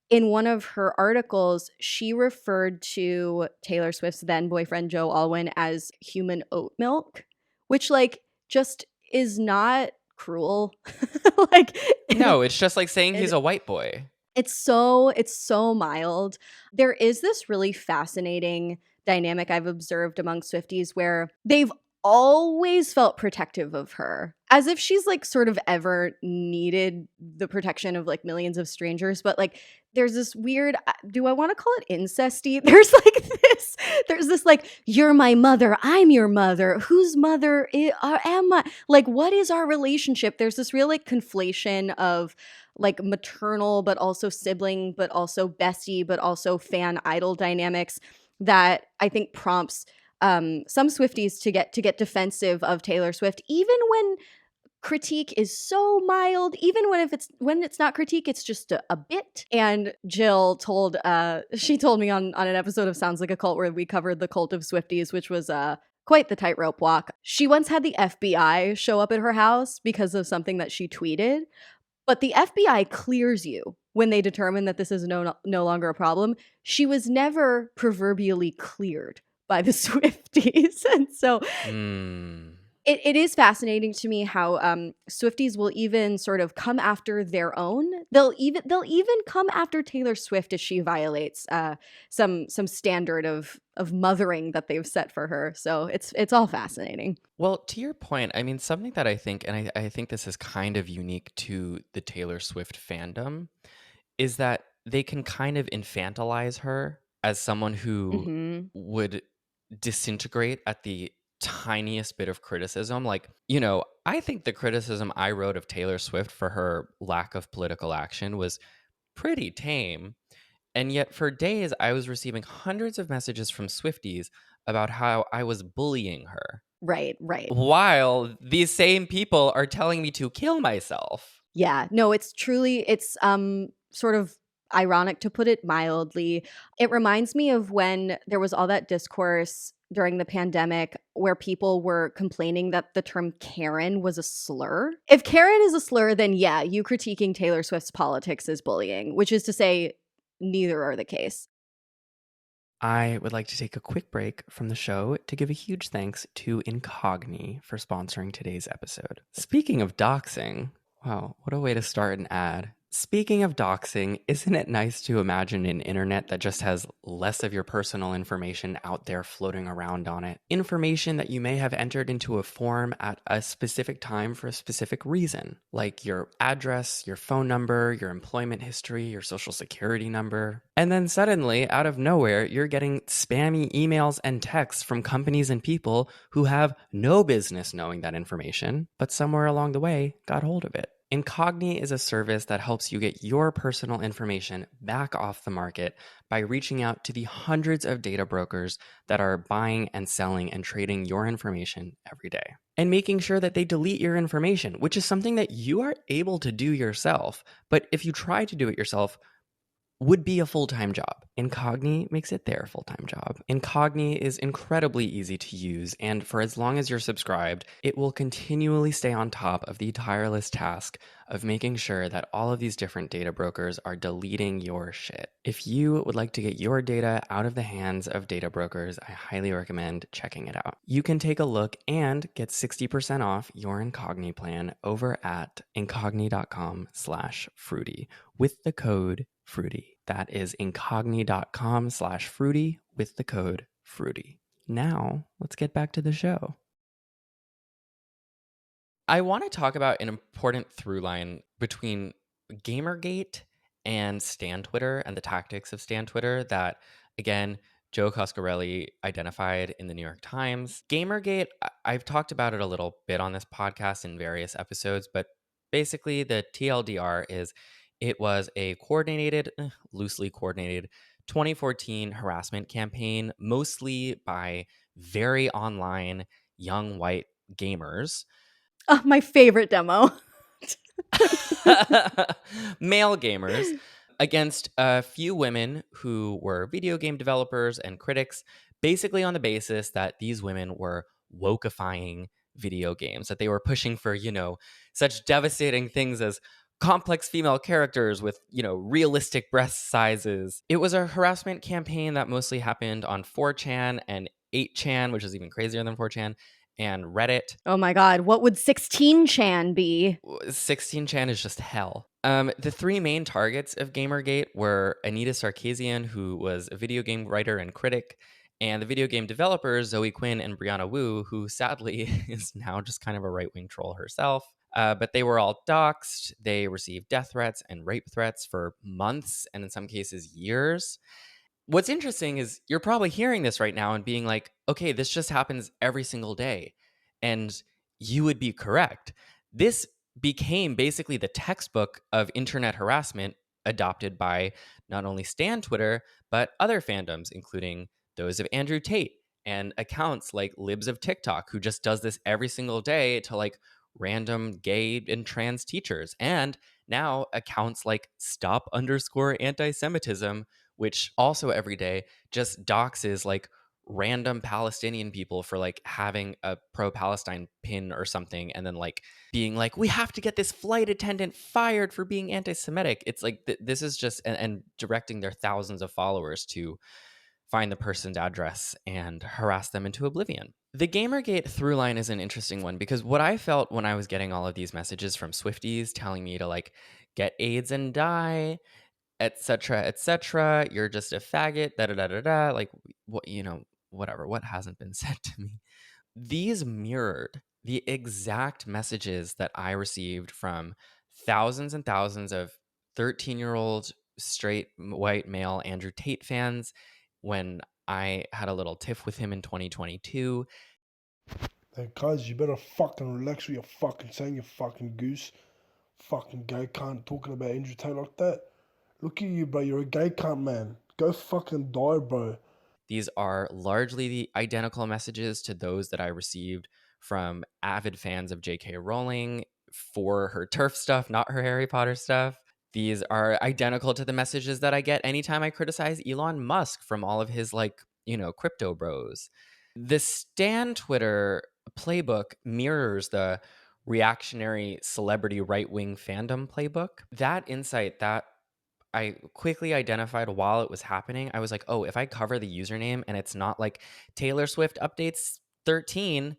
in one of her articles, she referred to Taylor Swift's then boyfriend Joe Alwyn as human oat milk, which like just is not cruel. like No, it's just like saying he's it, a white boy. it's so mild. There is this really fascinating dynamic I've observed among Swifties where they've always felt protective of her, as if she's like sort of ever needed the protection of like millions of strangers. But like there's this weird, do I want to call it incesty? There's this like, you're my mother, I'm your mother, whose mother am I? Like, what is our relationship? There's this real like conflation of like maternal, but also sibling, but also bestie, but also fan idol dynamics that I think prompts some Swifties to get defensive of Taylor Swift, even when critique is so mild, even when it's not critique, it's just a bit. And Jill told she told me on an episode of Sounds Like a Cult where we covered the cult of Swifties, which was quite the tightrope walk. She once had the FBI show up at her house because of something that she tweeted. But the FBI clears you when they determine that this is no longer a problem. She was never proverbially cleared by the Swifties. And so it is fascinating to me how Swifties will even sort of come after their own. They'll even come after Taylor Swift if she violates some standard of mothering that they've set for her. So it's all fascinating. Well, to your point, I mean, something that I think, and I think this is kind of unique to the Taylor Swift fandom, is that they can kind of infantilize her as someone who Hmm. would disintegrate at the tiniest bit of criticism. Like, I think the criticism I wrote of Taylor Swift for her lack of political action was pretty tame. And yet, for days, I was receiving hundreds of messages from Swifties about how I was bullying her, Right, right. while these same people are telling me to kill myself. Yeah, no, it's sort of ironic to put it mildly. It reminds me of when there was all that discourse during the pandemic where people were complaining that the term Karen was a slur. If Karen is a slur, then yeah, you critiquing Taylor Swift's politics is bullying, which is to say neither are the case. I would like to take a quick break from the show to give a huge thanks to Incogni for sponsoring today's episode. Speaking of doxing, wow, what a way to start an ad. Speaking of doxing, isn't it nice to imagine an internet that just has less of your personal information out there floating around on it? Information that you may have entered into a form at a specific time for a specific reason, like your address, your phone number, your employment history, your social security number. And then suddenly, out of nowhere, you're getting spammy emails and texts from companies and people who have no business knowing that information, but somewhere along the way got hold of it. Incogni is a service that helps you get your personal information back off the market by reaching out to the hundreds of data brokers that are buying and selling and trading your information every day, and making sure that they delete your information, which is something that you are able to do yourself. But if you try to do it yourself, would be a full-time job. Incogni makes it their full-time job. Incogni is incredibly easy to use, and for as long as you're subscribed, it will continually stay on top of the tireless task of making sure that all of these different data brokers are deleting your shit. If you would like to get your data out of the hands of data brokers, I highly recommend checking it out. You can take a look and get 60% off your Incogni plan over at incogni.com/fruity with the code Fruity. That is incogni.com/fruity with the code Fruity. Now, let's get back to the show. I want to talk about an important through line between Gamergate and Stan Twitter and the tactics of Stan Twitter that, again, Joe Coscarelli identified in the New York Times. Gamergate, I've talked about it a little bit on this podcast in various episodes, but basically the TLDR is it was a coordinated, loosely coordinated 2014 harassment campaign, mostly by very online young white gamers. Oh, my favorite demo. Male gamers against a few women who were video game developers and critics, basically on the basis that these women were wokeifying video games, that they were pushing for, such devastating things as complex female characters with, realistic breast sizes. It was a harassment campaign that mostly happened on 4chan and 8chan, which is even crazier than 4chan, and Reddit. Oh my god, what would 16chan be? 16chan is just hell. The three main targets of Gamergate were Anita Sarkeesian, who was a video game writer and critic, and the video game developers Zoe Quinn and Brianna Wu, who sadly is now just kind of a right-wing troll herself. But they were all doxxed. They received death threats and rape threats for months, and in some cases, years. What's interesting is you're probably hearing this right now and being like, okay, this just happens every single day. And you would be correct. This became basically the textbook of internet harassment adopted by not only Stan Twitter, but other fandoms, including those of Andrew Tate and accounts like Libs of TikTok, who just does this every single day to like random gay and trans teachers. And now accounts like Stop underscore anti-Semitism, which also every day just doxes like random Palestinian people for like having a pro-Palestine pin or something, and then like being like, we have to get this flight attendant fired for being anti-Semitic. It's like this is just and directing their thousands of followers to find the person's address and harass them into oblivion. The Gamergate through line is an interesting one because what I felt when I was getting all of these messages from Swifties telling me to like get AIDS and die, etc., etc., you're just a faggot, da da da da da, like what, whatever, what hasn't been said to me. These mirrored the exact messages that I received from thousands and thousands of 13-year-old straight white male Andrew Tate fans when I had a little tiff with him in 2022. Hey, guys, you better fucking relax what you're fucking saying, you fucking goose. Fucking gay cunt talking about Andrew Tate like that. Look at you, bro. You're a gay cunt, man. Go fucking die, bro. These are largely the identical messages to those that I received from avid fans of J.K. Rowling for her turf stuff, not her Harry Potter stuff. These are identical to the messages that I get anytime I criticize Elon Musk from all of his, crypto bros. The Stan Twitter playbook mirrors the reactionary celebrity right-wing fandom playbook. That insight, that I quickly identified while it was happening. I was like, oh, if I cover the username and it's not like Taylor Swift updates 13,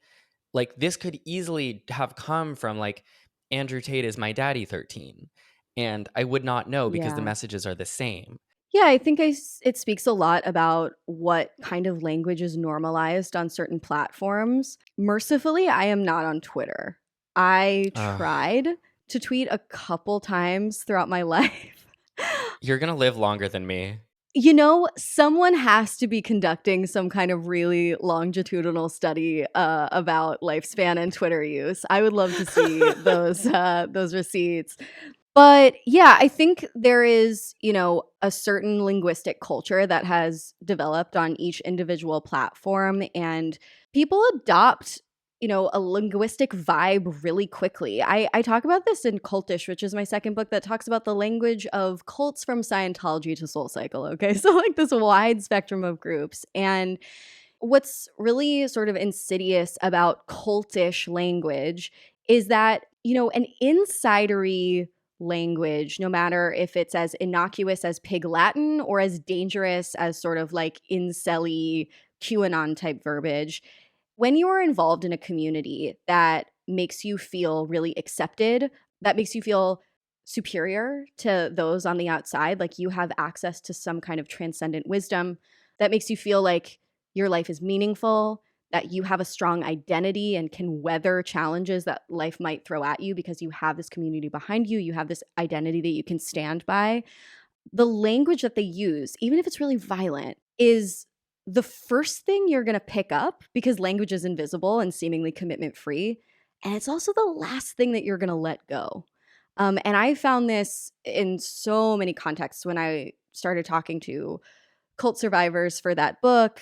like this could easily have come from like Andrew Tate is my daddy 13. And I would not know because the Yeah. messages are the same. Yeah, I think it speaks a lot about what kind of language is normalized on certain platforms. Mercifully, I am not on Twitter. I tried to tweet a couple times throughout my life. You're going to live longer than me. Someone has to be conducting some kind of really longitudinal study about lifespan and Twitter use. I would love to see those receipts. But yeah, I think there is, a certain linguistic culture that has developed on each individual platform, and people adopt, a linguistic vibe really quickly. I talk about this in Cultish, which is my second book that talks about the language of cults from Scientology to SoulCycle. Okay, so like this wide spectrum of groups. And what's really sort of insidious about cultish language is that, an insidery language, no matter if it's as innocuous as Pig Latin or as dangerous as sort of like incel-y QAnon type verbiage, when you are involved in a community that makes you feel really accepted, that makes you feel superior to those on the outside, like you have access to some kind of transcendent wisdom, that makes you feel like your life is meaningful, that you have a strong identity and can weather challenges that life might throw at you because you have this community behind you, you have this identity that you can stand by. The language that they use, even if it's really violent, is the first thing you're going to pick up because language is invisible and seemingly commitment free. And it's also the last thing that you're going to let go. And I found this in so many contexts when I started talking to cult survivors for that book,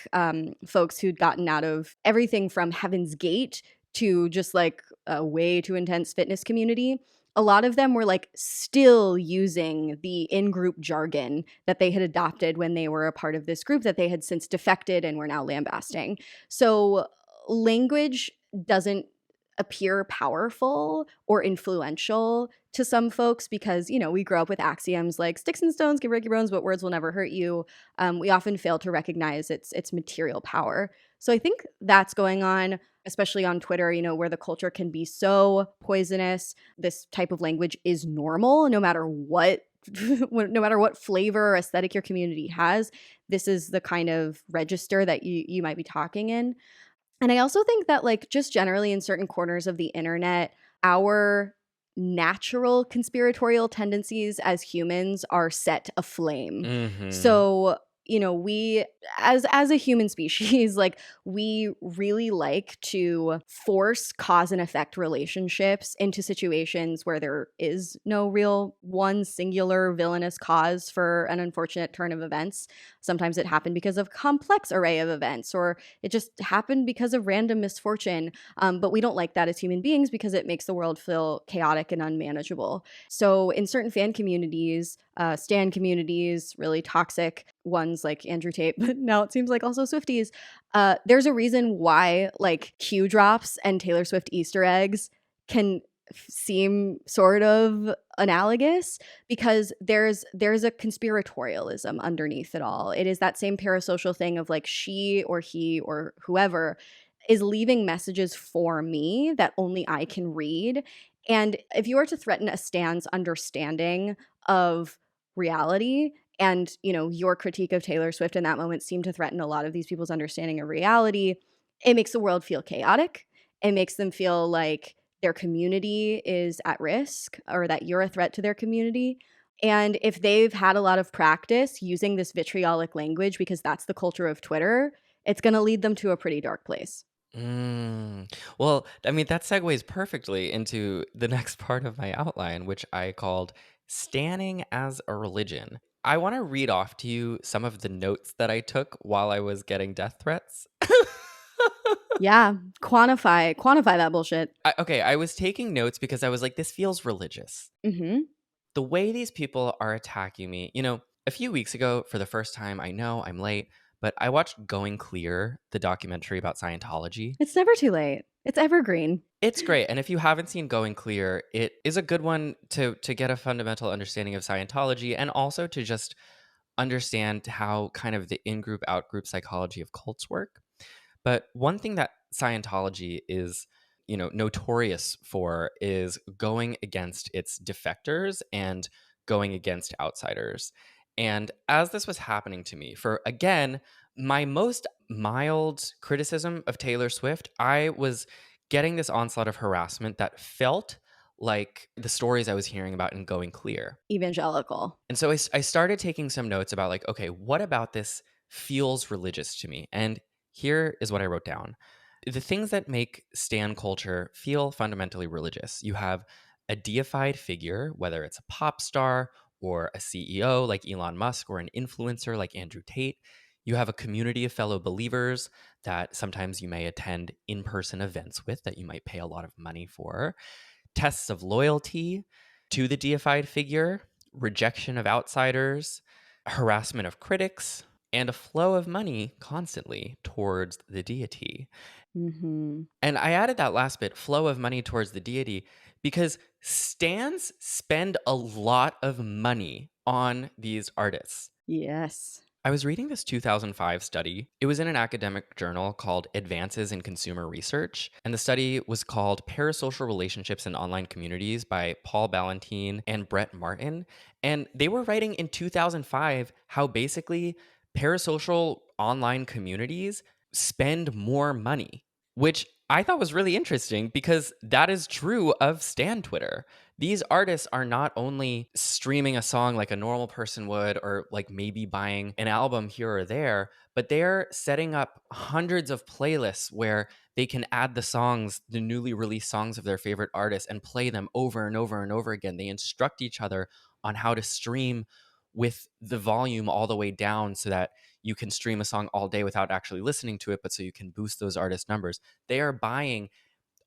folks who'd gotten out of everything from Heaven's Gate to just like a way too intense fitness community. A lot of them were like still using the in-group jargon that they had adopted when they were a part of this group that they had since defected and were now lambasting. So language doesn't appear powerful or influential to some folks because, you know, we grow up with axioms like sticks and stones can break your bones, but words will never hurt you. We often fail to recognize its material power. So I think that's going on, especially on Twitter, you know, where the culture can be so poisonous. This type of language is normal no matter what no matter what flavor or aesthetic your community has. This is the kind of register that you might be talking in. And I also think that, like, just generally in certain corners of the internet, our natural conspiratorial tendencies as humans are set aflame. Mm-hmm. So, you know, we as a human species, like we really like to force cause and effect relationships into situations where there is no real one singular villainous cause for an unfortunate turn of events. Sometimes it happened because of complex array of events, or it just happened because of random misfortune. But we don't like that as human beings because it makes the world feel chaotic and unmanageable. So in certain fan communities, stan communities, really toxic ones like Andrew Tate, but now it seems like also Swifties, there's a reason why like Q drops and Taylor Swift Easter eggs can seem sort of analogous because there's a conspiratorialism underneath it all. It is that same parasocial thing of like she or he or whoever is leaving messages for me that only I can read. And if you were to threaten a stand's understanding of reality, and you know your critique of Taylor Swift in that moment seemed to threaten a lot of these people's understanding of reality, it makes the world feel chaotic. It makes them feel like their community is at risk or that you're a threat to their community. And if they've had a lot of practice using this vitriolic language because that's the culture of Twitter, it's going to lead them to a pretty dark place. Well, I mean, that segues perfectly into the next part of my outline, which I called Standing as a Religion. I want to read off to you some of the notes that I took while I was getting death threats. Yeah, quantify that bullshit. Okay, I was taking notes because I was like, this feels religious. Mm-hmm. The way these people are attacking me, you know, a few weeks ago, for the first time, I know I'm late, but I watched Going Clear, the documentary about Scientology. It's never too late. It's evergreen. It's great. And if you haven't seen Going Clear, it is a good one to get a fundamental understanding of Scientology and also to just understand how kind of the in-group out-group psychology of cults work. But one thing that Scientology is, you know, notorious for is going against its defectors and going against outsiders. And as this was happening to me, for again, my most mild criticism of Taylor Swift, I was getting this onslaught of harassment that felt like the stories I was hearing about in Going Clear. Evangelical. And so I started taking some notes about like, okay, what about this feels religious to me? And here is what I wrote down. The things that make stan culture feel fundamentally religious. You have a deified figure, whether it's a pop star or a CEO like Elon Musk or an influencer like Andrew Tate. You have a community of fellow believers that sometimes you may attend in-person events with that you might pay a lot of money for. Tests of loyalty to the deified figure, rejection of outsiders, harassment of critics, and a flow of money constantly towards the deity. Mm-hmm. And I added that last bit, flow of money towards the deity, because stans spend a lot of money on these artists. Yes. I was reading this 2005 study. It was in an academic journal called Advances in Consumer Research, and the study was called Parasocial Relationships in Online Communities by Paul Ballantine and Brett Martin. And they were writing in 2005 how basically parasocial online communities spend more money, which I thought was really interesting because that is true of Stan Twitter. These artists are not only streaming a song like a normal person would, or like maybe buying an album here or there, but they're setting up hundreds of playlists where they can add the songs, the newly released songs of their favorite artists, and play them over and over and over again. They instruct each other on how to stream with the volume all the way down so that you can stream a song all day without actually listening to it, but so you can boost those artist numbers. They are buying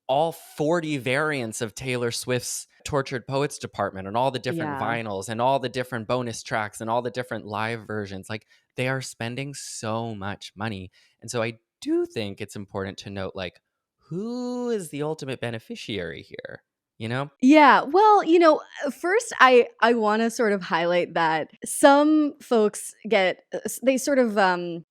all 40 variants of Taylor Swift's Tortured Poets Department and all the different Yeah. vinyls and all the different bonus tracks and all the different live versions. Like, they are spending so much money. And so I do think it's important to note, like, who is the ultimate beneficiary here? You know? Yeah, well, first I want to sort of highlight that some folks they sort of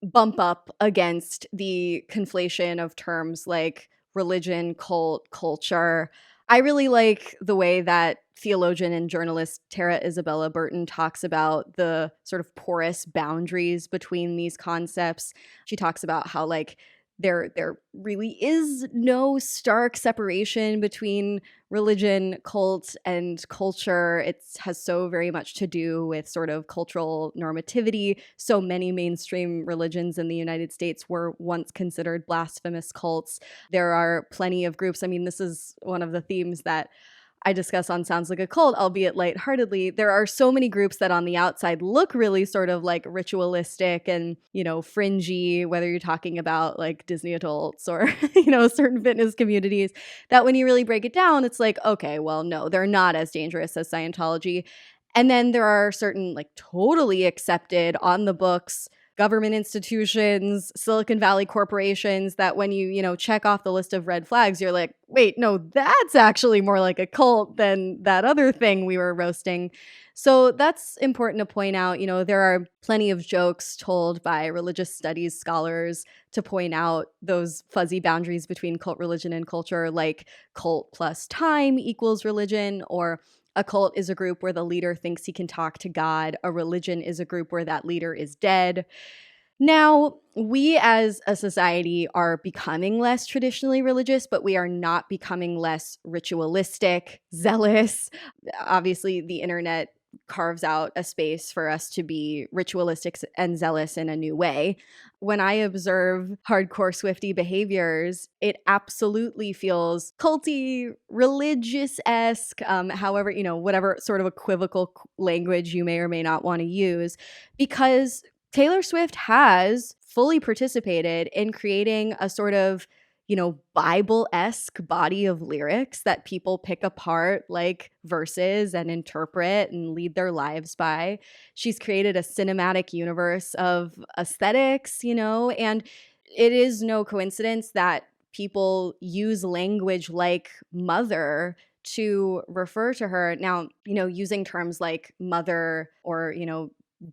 bump up against the conflation of terms like religion, cult, culture. I really like the way that theologian and journalist Tara Isabella Burton talks about the sort of porous boundaries between these concepts. She talks about how like there really is no stark separation between religion, cult, and culture. It has so very much to do with sort of cultural normativity. So many mainstream religions in the United States were once considered blasphemous cults. There are plenty of groups. I mean, this is one of the themes that I discuss on Sounds Like a Cult, albeit lightheartedly. There are so many groups that on the outside look really sort of like ritualistic and, fringy, whether you're talking about like Disney adults or, certain fitness communities, that when you really break it down, it's like, okay, well, no, they're not as dangerous as Scientology. And then there are certain like totally accepted on the books government institutions, Silicon Valley corporations that when you check off the list of red flags, you're like, wait, no, that's actually more like a cult than that other thing we were roasting. So that's important to point out. There are plenty of jokes told by religious studies scholars to point out those fuzzy boundaries between cult, religion, and culture, like cult plus time equals religion, or a cult is a group where the leader thinks he can talk to God. A religion is a group where that leader is dead. Now, we as a society are becoming less traditionally religious, but we are not becoming less ritualistic, zealous. Obviously, the internet carves out a space for us to be ritualistic and zealous in a new way. When I observe hardcore Swiftie behaviors, it absolutely feels culty, religious-esque, however, whatever sort of equivocal language you may or may not want to use, because Taylor Swift has fully participated in creating a sort of, Bible-esque body of lyrics that people pick apart like verses and interpret and lead their lives by. She's created a cinematic universe of aesthetics, and it is no coincidence that people use language like mother to refer to her. Now, using terms like mother or,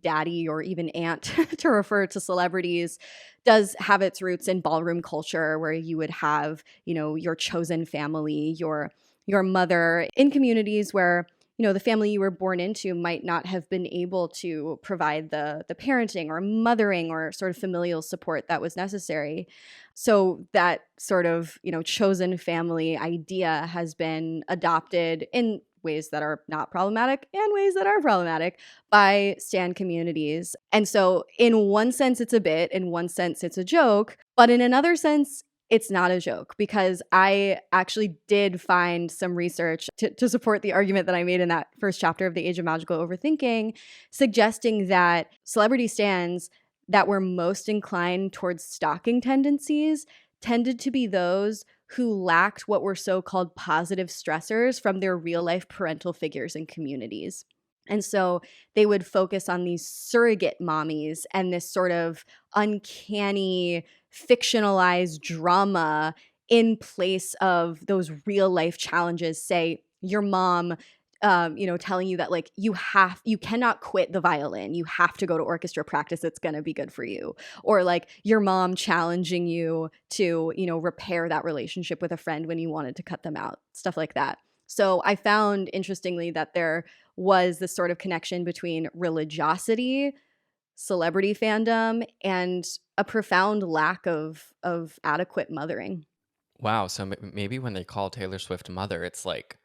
daddy or even aunt to refer to celebrities does have its roots in ballroom culture, where you would have, your chosen family, your mother, in communities where the family you were born into might not have been able to provide the parenting or mothering or sort of familial support that was necessary. So that sort of, chosen family idea has been adopted in ways that are not problematic and ways that are problematic by stan communities. And so in one sense it's a bit, in one sense it's a joke, but in another sense it's not a joke, because I actually did find some research to support the argument that I made in that first chapter of The Age of Magical Overthinking, suggesting that celebrity stans that were most inclined towards stalking tendencies tended to be those who lacked what were so-called positive stressors from their real-life parental figures and communities. And so they would focus on these surrogate mommies and this sort of uncanny, fictionalized drama in place of those real-life challenges. Say, your mom telling you that like you cannot quit the violin. You have to go to orchestra practice. It's going to be good for you. Or like your mom challenging you to, repair that relationship with a friend when you wanted to cut them out, stuff like that. So I found interestingly that there was this sort of connection between religiosity, celebrity fandom, and a profound lack of adequate mothering. Wow. So maybe when they call Taylor Swift mother, it's like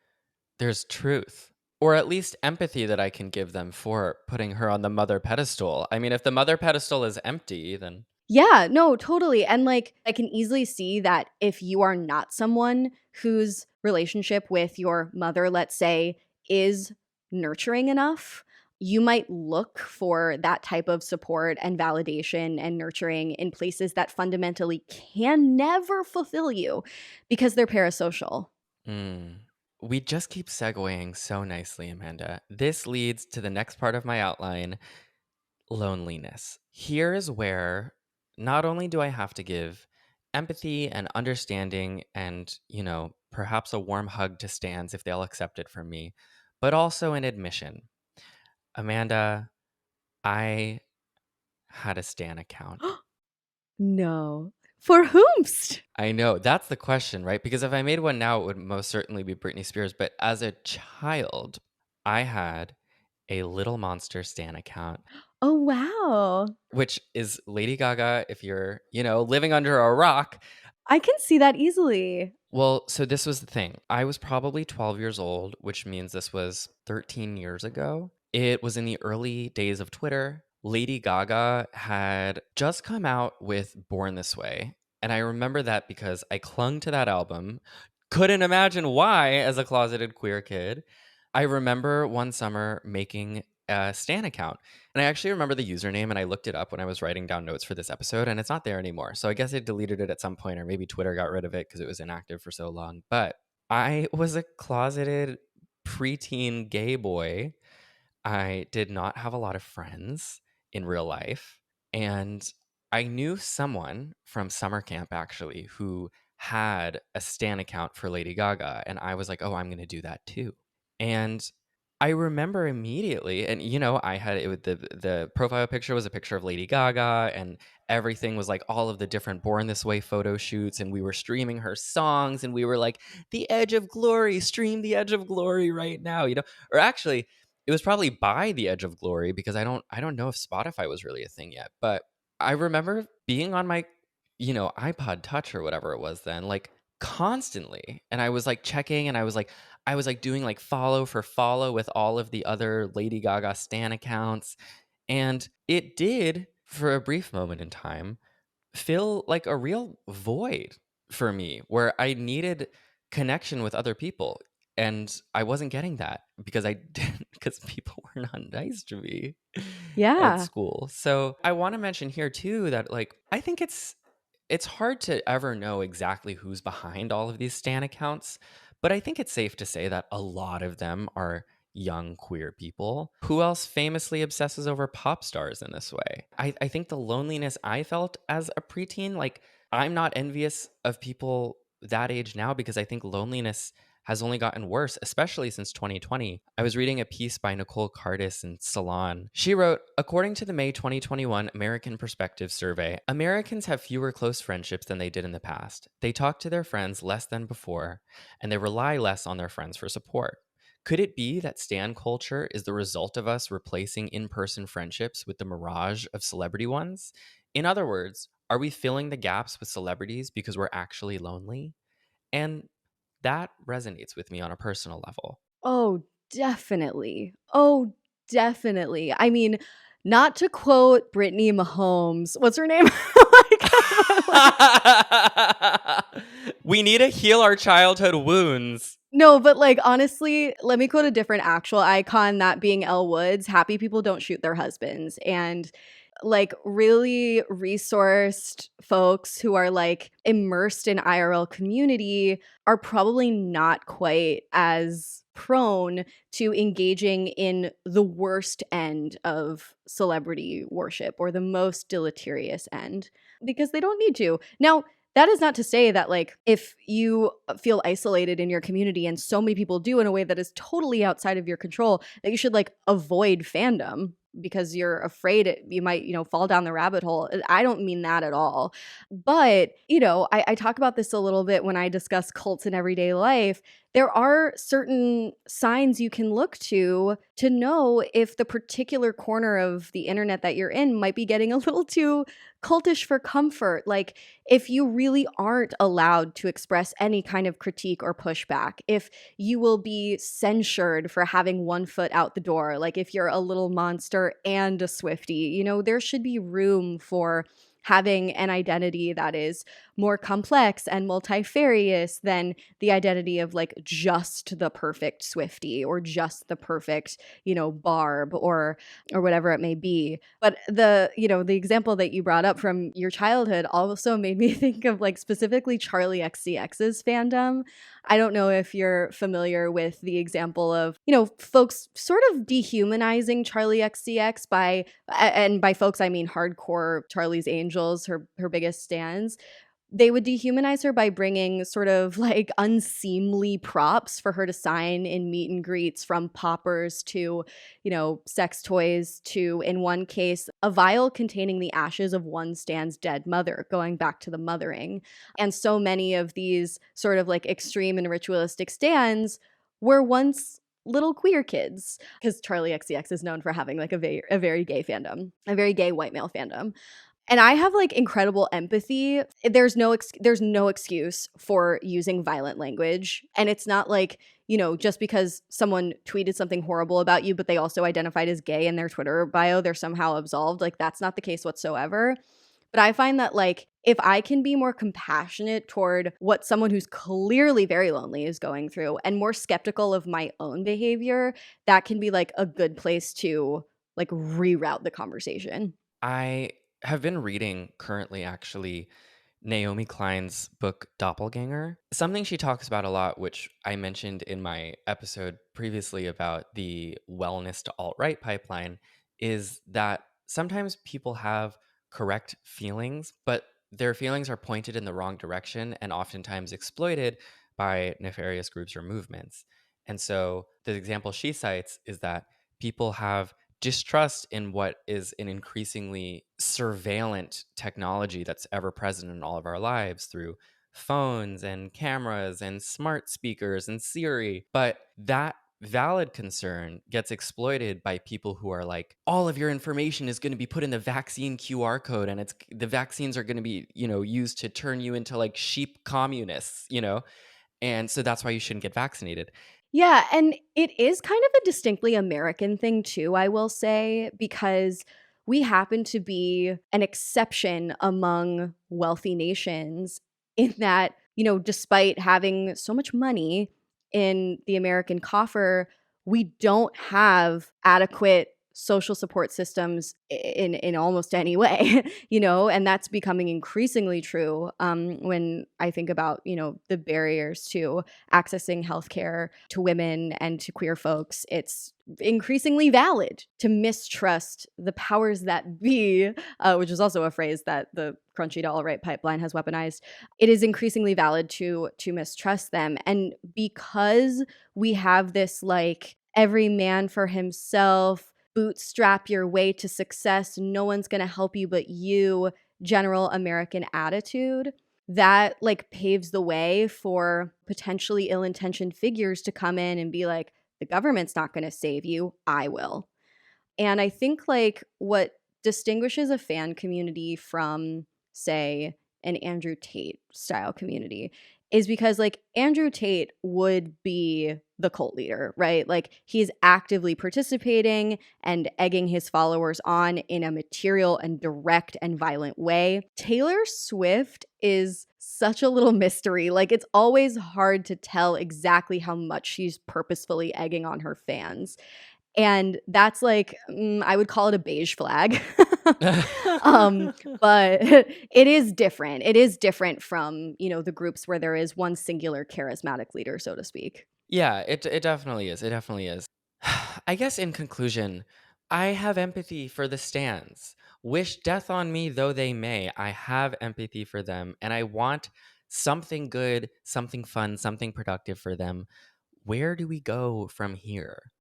there's truth or at least empathy that I can give them for putting her on the mother pedestal. I mean, if the mother pedestal is empty, then Yeah, no, totally. And like, I can easily see that if you are not someone whose relationship with your mother, let's say, is nurturing enough, you might look for that type of support and validation and nurturing in places that fundamentally can never fulfill you because they're parasocial. mm. We just keep segueing so nicely, Amanda. This leads to the next part of my outline, loneliness. Here is where not only do I have to give empathy and understanding and, perhaps a warm hug to stands if they'll accept it from me, but also an admission. Amanda, I had a Stan account. No. For whomst? I know that's the question, right? Because if I made one now, it would most certainly be Britney Spears. But as a child, I had a Little Monster Stan account, Oh, wow. which is Lady Gaga. If you're, living under a rock. I can see that easily. Well, so this was the thing. I was probably 12 years old, which means this was 13 years ago. It was in the early days of Twitter. Lady Gaga had just come out with Born This Way. And I remember that because I clung to that album. Couldn't imagine why as a closeted queer kid. I remember one summer making a Stan account. And I actually remember the username and I looked it up when I was writing down notes for this episode and it's not there anymore. So I guess I deleted it at some point or maybe Twitter got rid of it because it was inactive for so long. But I was a closeted preteen gay boy. I did not have a lot of friends in real life. And I knew someone from summer camp actually who had a Stan account for Lady Gaga. And I was like, oh, I'm going to do that too. And I remember immediately, and I had it with the profile picture was a picture of Lady Gaga, and everything was like all of the different Born This Way photo shoots, and we were streaming her songs, and we were like, "The Edge of Glory, stream The Edge of Glory right now," Or actually, it was probably by The Edge of Glory because I don't know if Spotify was really a thing yet, but I remember being on my, iPod Touch or whatever it was then, like constantly, and I was like checking, and I was like doing like follow for follow with all of the other Lady Gaga stan accounts. And it did, for a brief moment in time, feel like a real void for me where I needed connection with other people. And I wasn't getting that because I didn't, because people were not nice to me at Yeah. school. So I want to mention here too that like I think it's hard to ever know exactly who's behind all of these stan accounts, but I think it's safe to say that a lot of them are young queer people. Who else famously obsesses over pop stars in this way? I think the loneliness I felt as a preteen, like I'm not envious of people that age now because I think loneliness has only gotten worse, especially since 2020. I was reading a piece by Nicole Cardis in Salon. She wrote, according to the May 2021 American Perspective Survey, Americans have fewer close friendships than they did in the past. They talk to their friends less than before, and they rely less on their friends for support. Could it be that stan culture is the result of us replacing in person friendships with the mirage of celebrity ones? In other words, are we filling the gaps with celebrities because we're actually lonely? And that resonates with me on a personal level. Oh, definitely. Oh, definitely. I mean, not to quote Brittany Mahomes. What's her name? Like, We need to heal our childhood wounds. no, but like honestly, let me quote a different actual icon, that being Elle Woods. Happy people don't shoot their husbands. And like really resourced folks who are like immersed in IRL community are probably not quite as prone to engaging in the worst end of celebrity worship or the most deleterious end because they don't need to. Now, that is not to say that like if you feel isolated in your community and so many people do in a way that is totally outside of your control that you should like avoid fandom because you're afraid you might, fall down the rabbit hole. I don't mean that at all. But, I talk about this a little bit when I discuss cults in everyday life there are certain signs you can look to know if the particular corner of the internet that you're in might be getting a little too cultish for comfort. Like, if you really aren't allowed to express any kind of critique or pushback, if you will be censured for having one foot out the door, like if you're a little monster and a Swiftie, you know, there should be room for having an identity that is more complex and multifarious than the identity of like just the perfect Swiftie or just the perfect, you know, Barb or whatever it may be. But the, you know, the example that you brought up from your childhood also made me think of like specifically Charlie XCX's fandom. I don't know if you're familiar with the example of, you know, folks sort of dehumanizing Charlie XCX by, and by folks I mean hardcore Charlie's Angels, her biggest stans. They would dehumanize her by bringing sort of like unseemly props for her to sign in meet and greets, from poppers to, you know, sex toys to, in one case, a vial containing the ashes of one stan's dead mother, going back to the mothering. And so many of these sort of like extreme and ritualistic stans were once little queer kids, because Charlie XCX is known for having like a very gay fandom, a very gay white male fandom. And I have like incredible empathy. There's no excuse for using violent language. And it's not like, you know, just because someone tweeted something horrible about you, but they also identified as gay in their Twitter bio, they're somehow absolved. Like, that's not the case whatsoever. But I find that like, if I can be more compassionate toward what someone who's clearly very lonely is going through and more skeptical of my own behavior, that can be like a good place to like reroute the conversation. I have been reading currently, actually, Naomi Klein's book Doppelganger. Something she talks about a lot, which I mentioned in my episode previously about the wellness to alt-right pipeline, is that sometimes people have correct feelings, but their feelings are pointed in the wrong direction and oftentimes exploited by nefarious groups or movements. And so the example she cites is that people have distrust in what is an increasingly surveillant technology that's ever present in all of our lives through phones and cameras and smart speakers and Siri. But that valid concern gets exploited by people who are like, all of your information is going to be put in the vaccine QR code, and it's the vaccines are going to be, you know, used to turn you into like sheep communists, you know, and so that's why you shouldn't get vaccinated. Yeah, and it is kind of a distinctly American thing too, I will say, because we happen to be an exception among wealthy nations in that, you know, despite having so much money in the American coffer, we don't have adequate social support systems in almost any way. You know, and that's becoming increasingly true when I think about, you know, the barriers to accessing healthcare to women and to queer folks. It's increasingly valid to mistrust the powers that be, which is also a phrase that the crunchy to alt-right pipeline has weaponized. It is increasingly valid to mistrust them. And because we have this like every man for himself, bootstrap your way to success, no one's going to help you but you, general American attitude, that like paves the way for potentially ill-intentioned figures to come in and be like, the government's not going to save you, I will. And I think like what distinguishes a fan community from, say, an Andrew Tate style community is because like Andrew Tate would be the cult leader, right? Like, he's actively participating and egging his followers on in a material and direct and violent way. Taylor Swift is such a little mystery. Like, it's always hard to tell exactly how much she's purposefully egging on her fans. And that's like, I would call it a beige flag. But it is different. It is different from, you know, the groups where there is one singular charismatic leader, so to speak. Yeah, it definitely is. It definitely is. I guess in conclusion, I have empathy for the stands. Wish death on me though they may. I have empathy for them, and I want something good, something fun, something productive for them. Where do we go from here?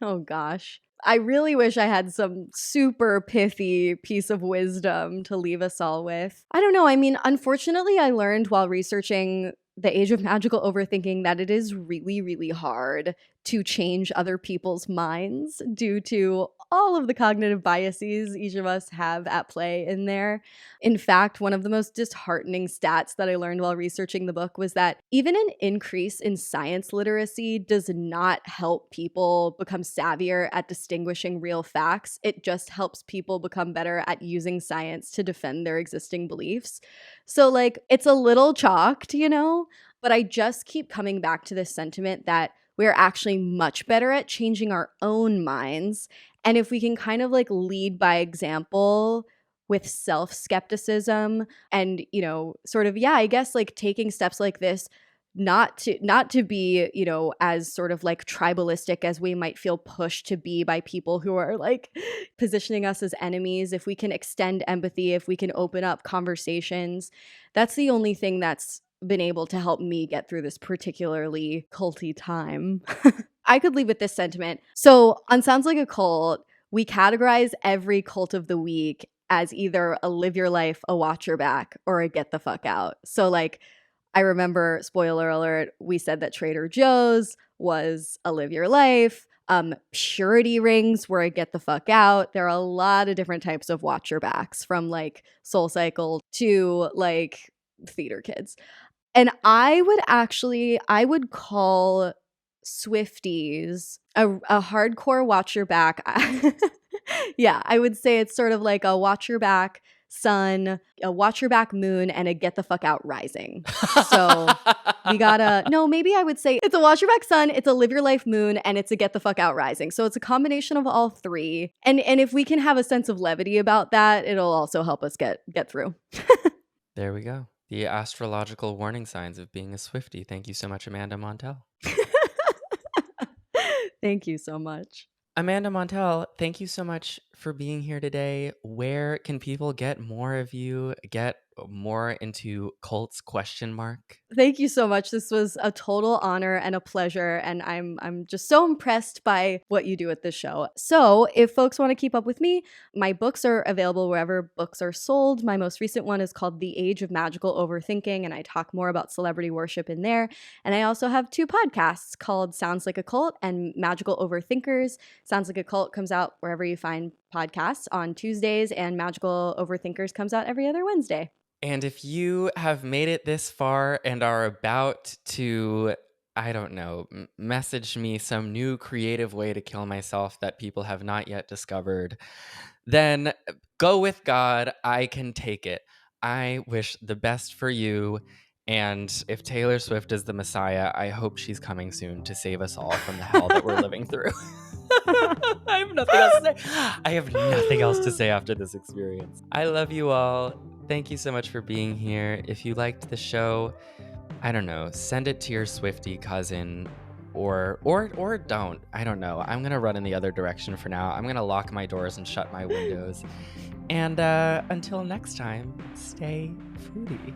Oh gosh. I really wish I had some super pithy piece of wisdom to leave us all with. I don't know. I mean, unfortunately, I learned while researching the age of magical overthinking that it is really, really hard to change other people's minds due to all of the cognitive biases each of us have at play in there. In fact, one of the most disheartening stats that I learned while researching the book was that even an increase in science literacy does not help people become savvier at distinguishing real facts. It just helps people become better at using science to defend their existing beliefs. So, like, it's a little chalked, but I just keep coming back to this sentiment that we're actually much better at changing our own minds. And if we can kind of like lead by example with self-skepticism and, sort of, yeah, I guess like taking steps like this, not to be, as sort of like tribalistic as we might feel pushed to be by people who are like positioning us as enemies. If we can extend empathy, if we can open up conversations, that's the only thing that's been able to help me get through this particularly culty time. I could leave with this sentiment. So on Sounds Like a Cult, we categorize every cult of the week as either a live your life, a watch your back, or a get the fuck out. So like, I remember, spoiler alert, we said that Trader Joe's was a live your life. Purity rings were a get the fuck out. There are a lot of different types of watch your backs, from like Soul Cycle to like theater kids. And I would call Swifties a hardcore watch your back. Yeah, I would say it's sort of like a watch your back sun, a watch your back moon, and a get the fuck out rising. So maybe I would say it's a watch your back sun, it's a live your life moon, and it's a get the fuck out rising. So it's a combination of all three. And if we can have a sense of levity about that, it'll also help us get through. There we go. The astrological warning signs of being a Swiftie. Thank you so much, Amanda Montel. Thank you so much. Amanda Montel, thank you so much for being here today. Where can people get more of you, get more into cults ? Thank you so much. This was a total honor and a pleasure, and I'm just so impressed by what you do at this show. So if folks want to keep up with me, my books are available wherever books are sold. My most recent one is called The Age of Magical Overthinking, and I talk more about celebrity worship in there. And I also have 2 podcasts called Sounds Like a Cult and Magical Overthinkers. Sounds Like a Cult comes out wherever you find podcasts on Tuesdays, and Magical Overthinkers comes out every other Wednesday. And if you have made it this far and are about to, I don't know, message me some new creative way to kill myself that people have not yet discovered, then go with God. I can take it. I wish the best for you. And if Taylor Swift is the Messiah, I hope she's coming soon to save us all from the hell that we're living through. I have nothing else to say. I have nothing else to say after this experience. I love you all. Thank you so much for being here. If you liked the show, I don't know, send it to your Swiftie cousin or don't. I don't know. I'm going to run in the other direction for now. I'm going to lock my doors and shut my windows. And until next time, stay fruity.